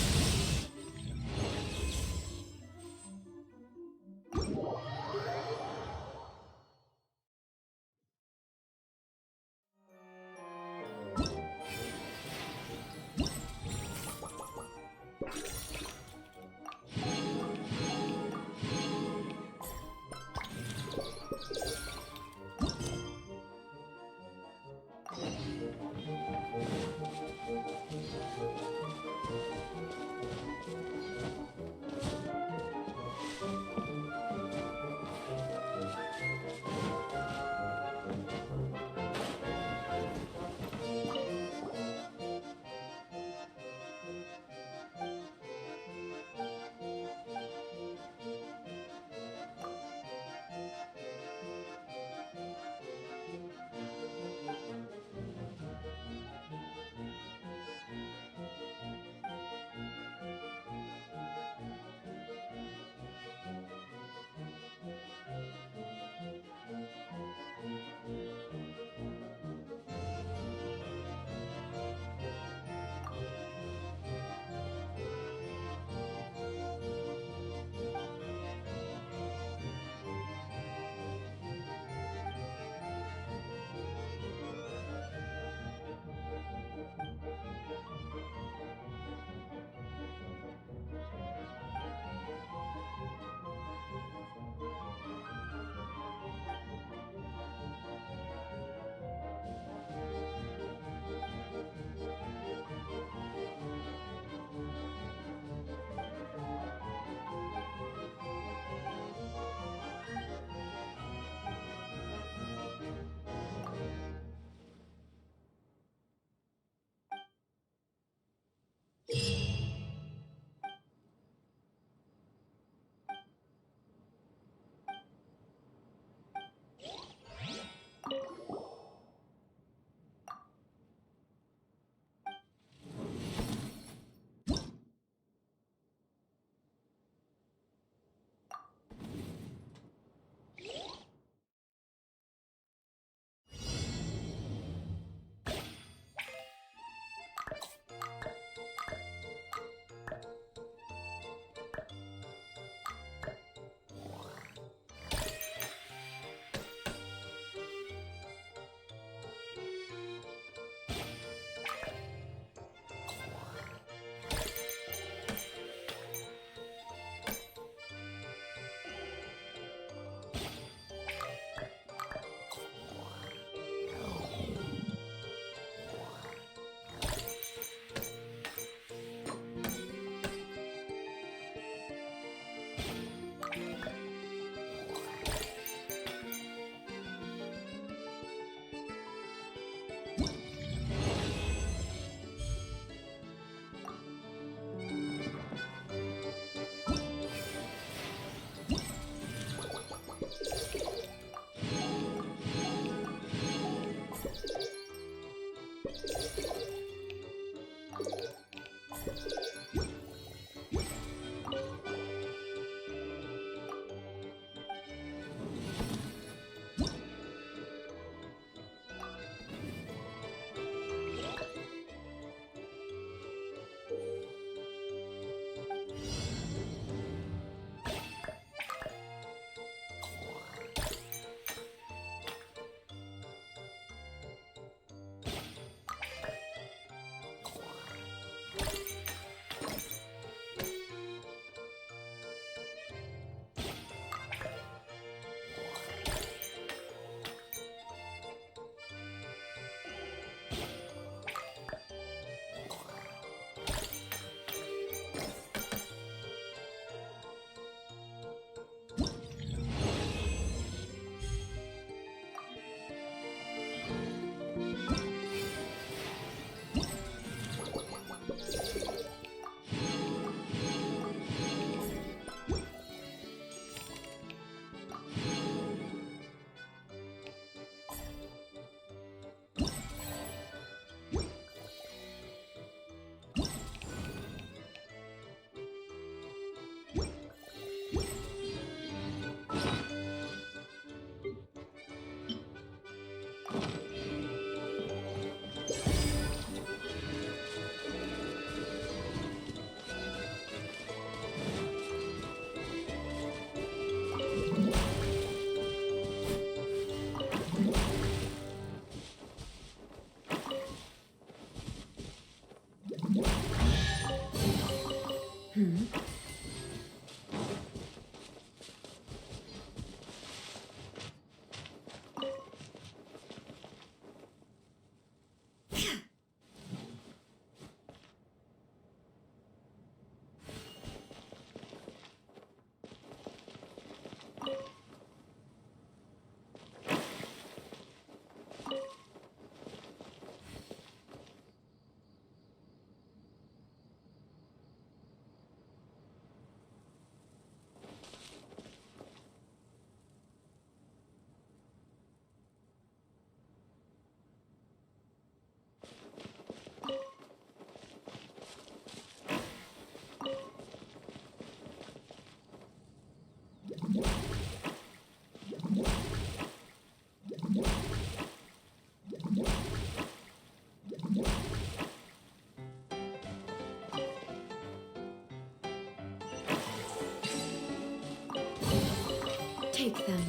take them.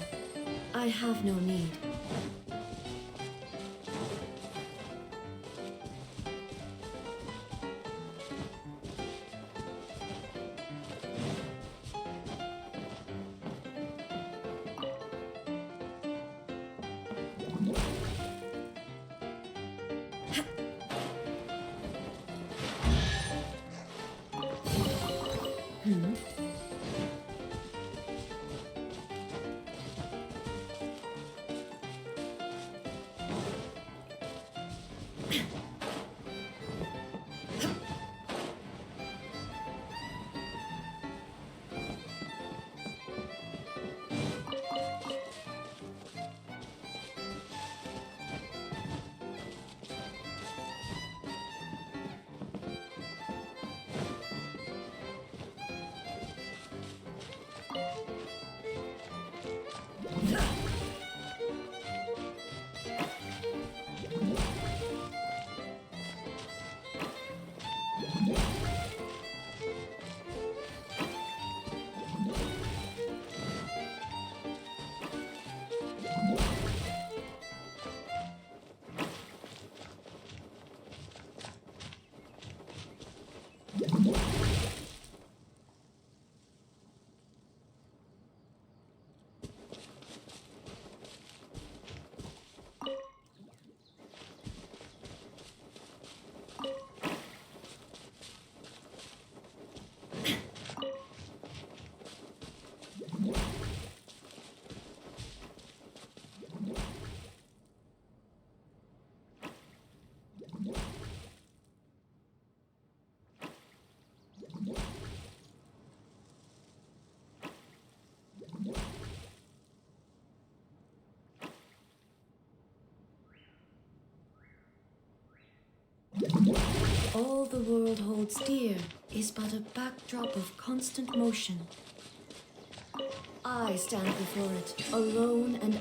I have no need. All the world holds dear is but a backdrop of constant motion. I stand before it, alone and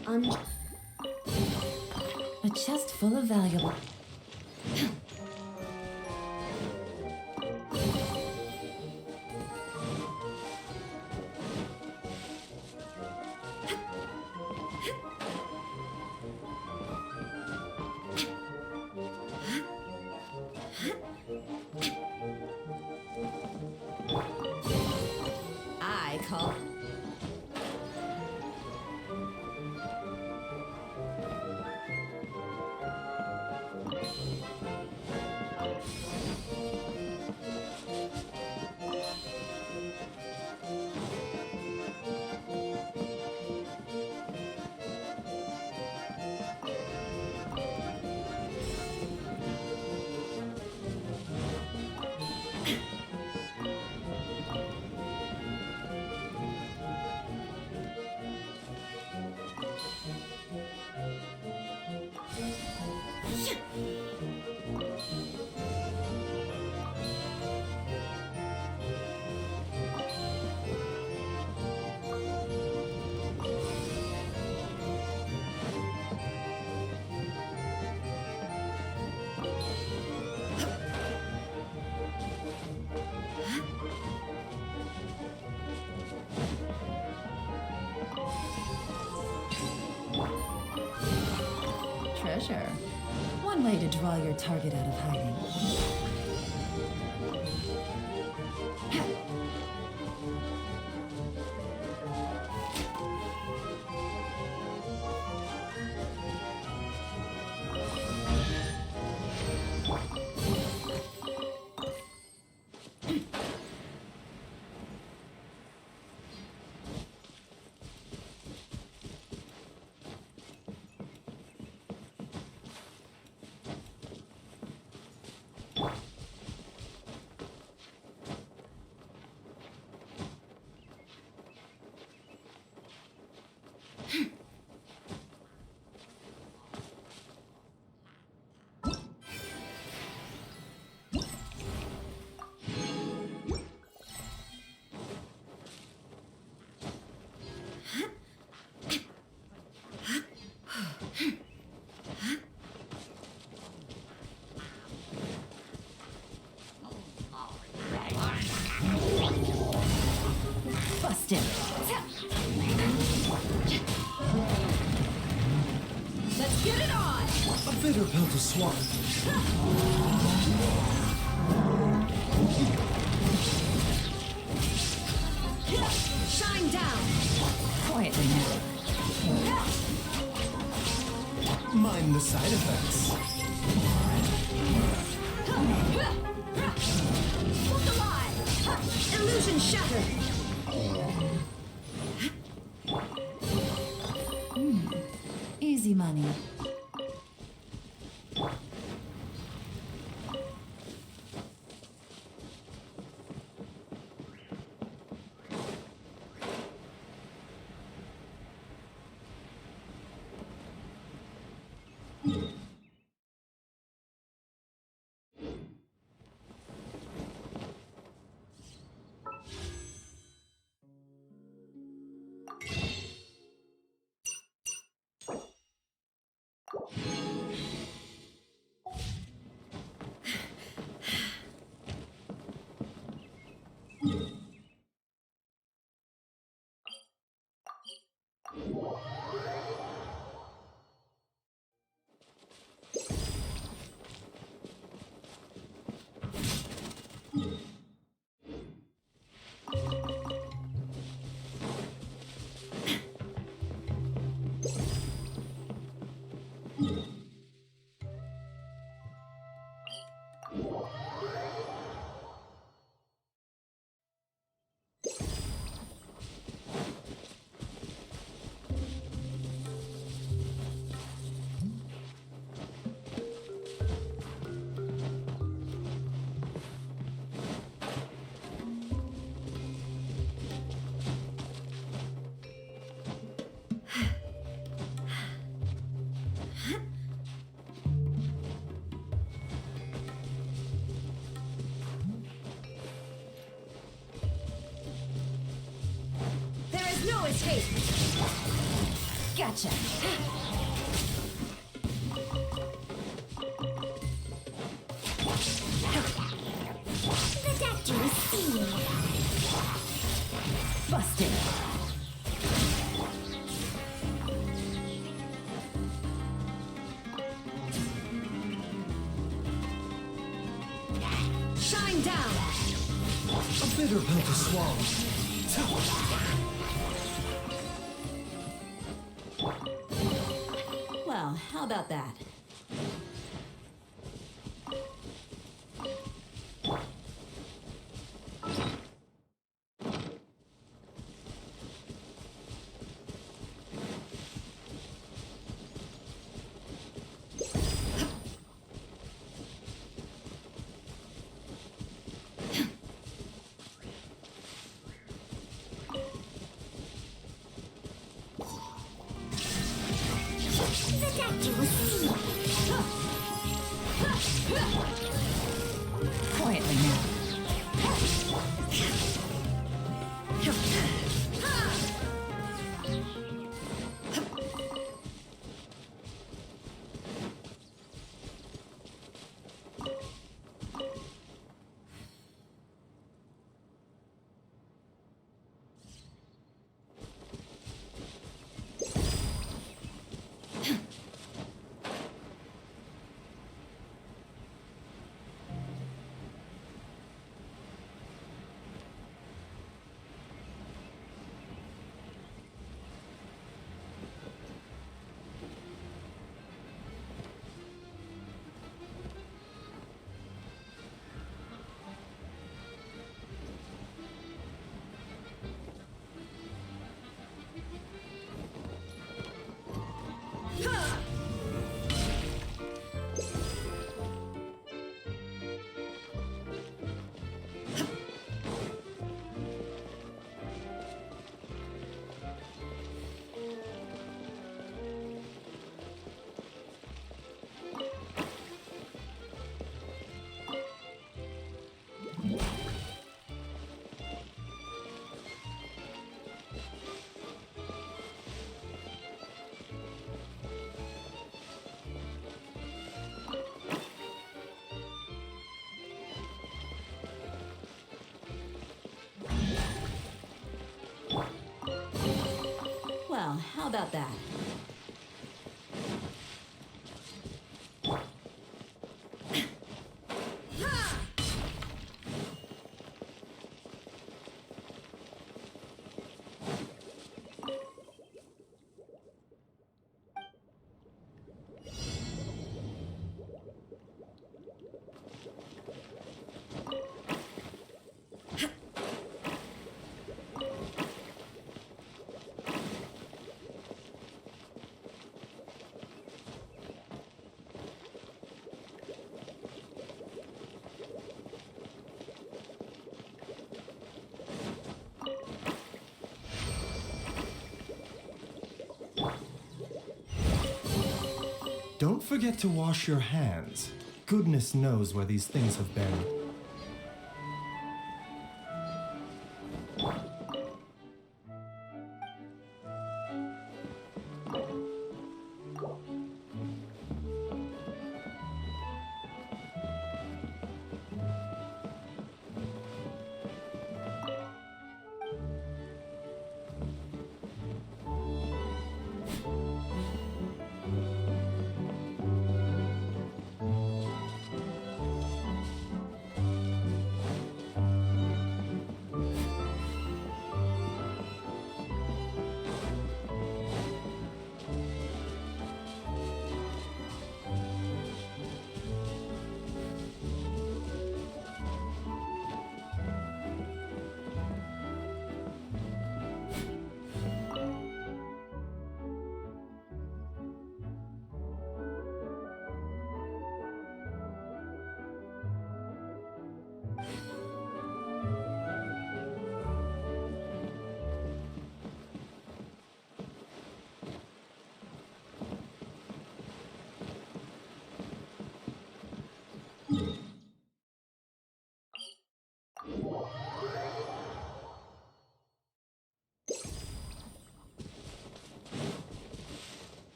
A chest full of valuable. I call. Treasure. One way to draw your target out of hiding. Busted. bitter pill to swallow. Shine down! Quietly now. Mind the side effects. Look alive! Illusion shattered! Easy money. There is no escape! Gotcha. The doctor is seeing. Busted. Shine down! A bitter pill to swallow. Well, how about that? The doctor will see. Quietly now. Well, how about that? Don't forget to wash your hands. Goodness knows where these things have been.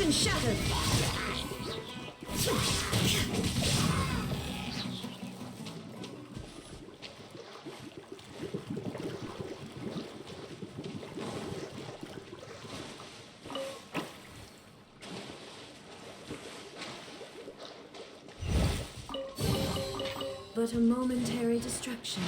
Illusion shattered! But a momentary distraction.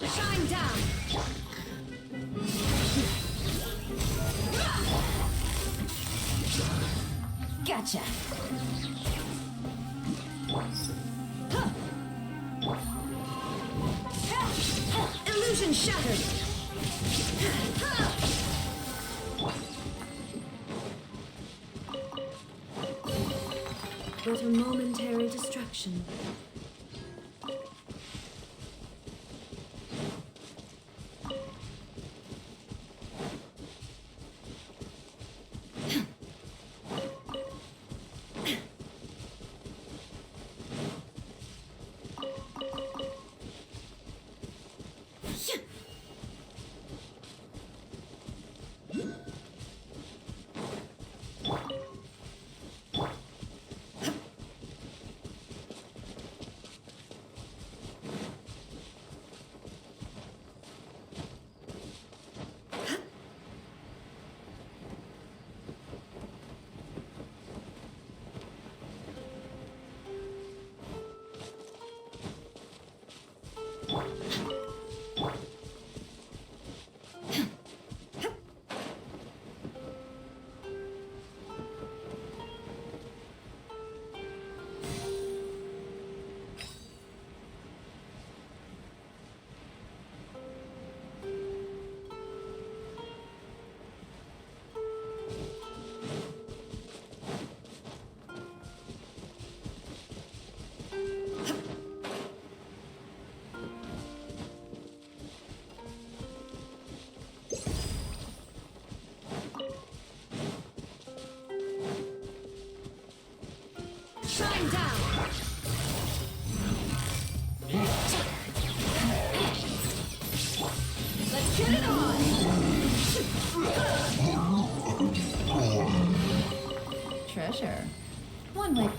Shine down! Gotcha. Illusion shattered! But a momentary distraction. Shine down! Let's get it on! Treasure. One way.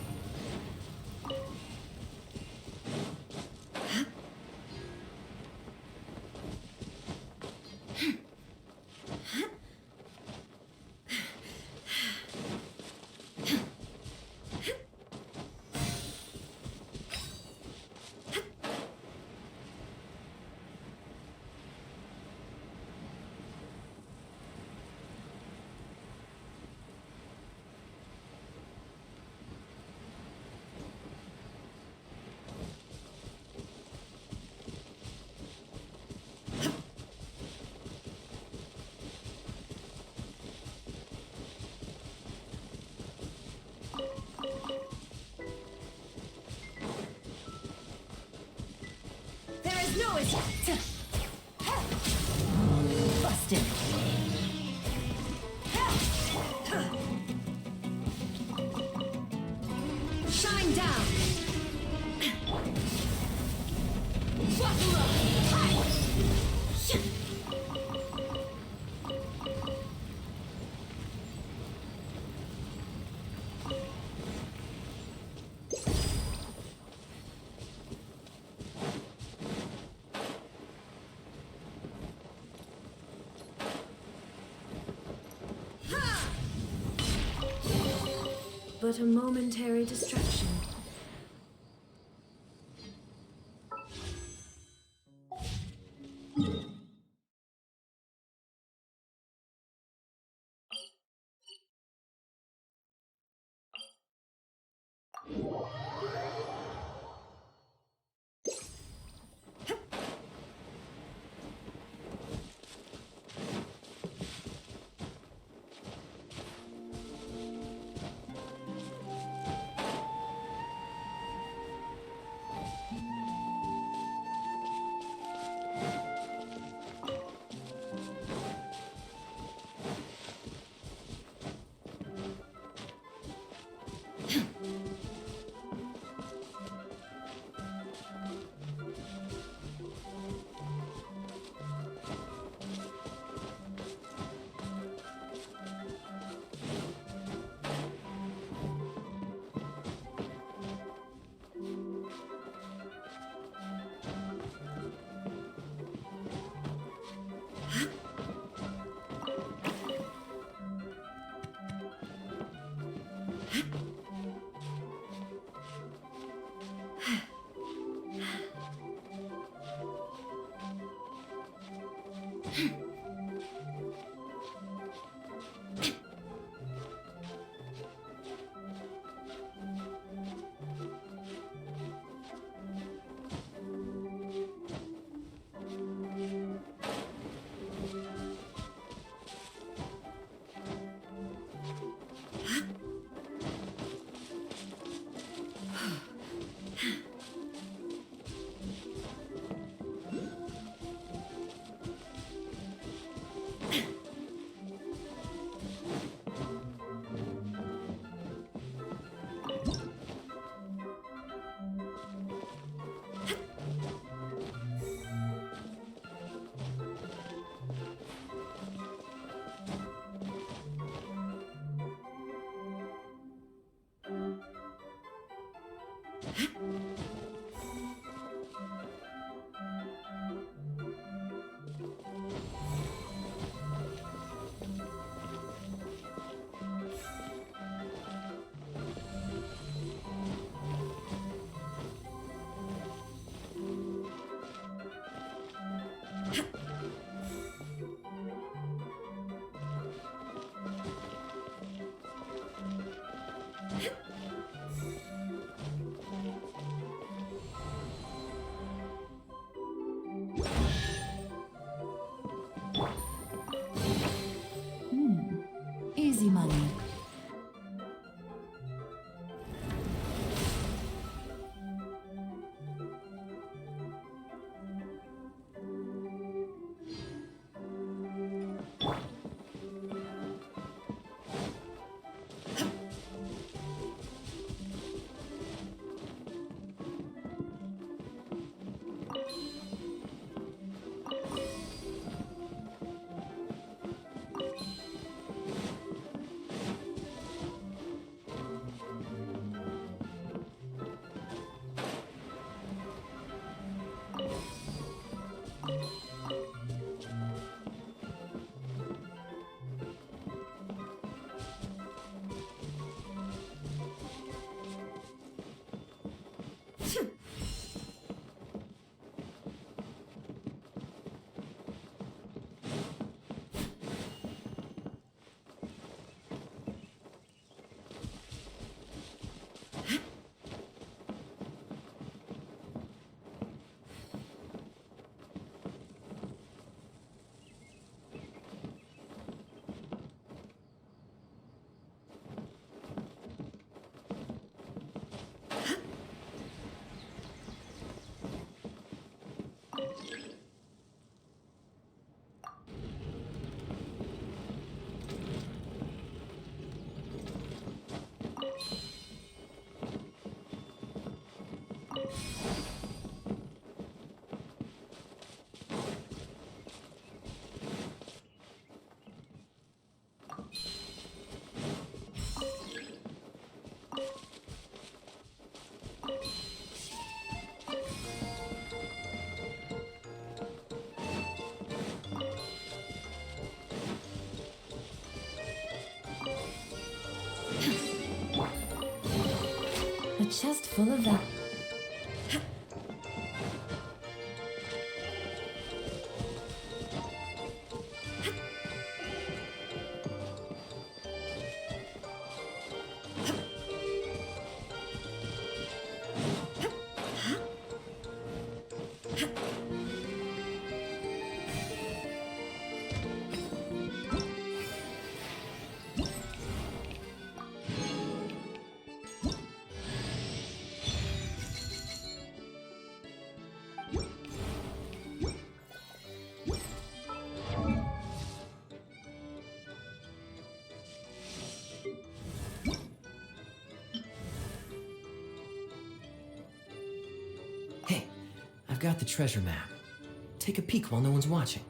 No escape! Busted. Shine down! But a momentary distraction. Easy money. chest full of that. Hey, I've got the treasure map. Take a peek while no one's watching.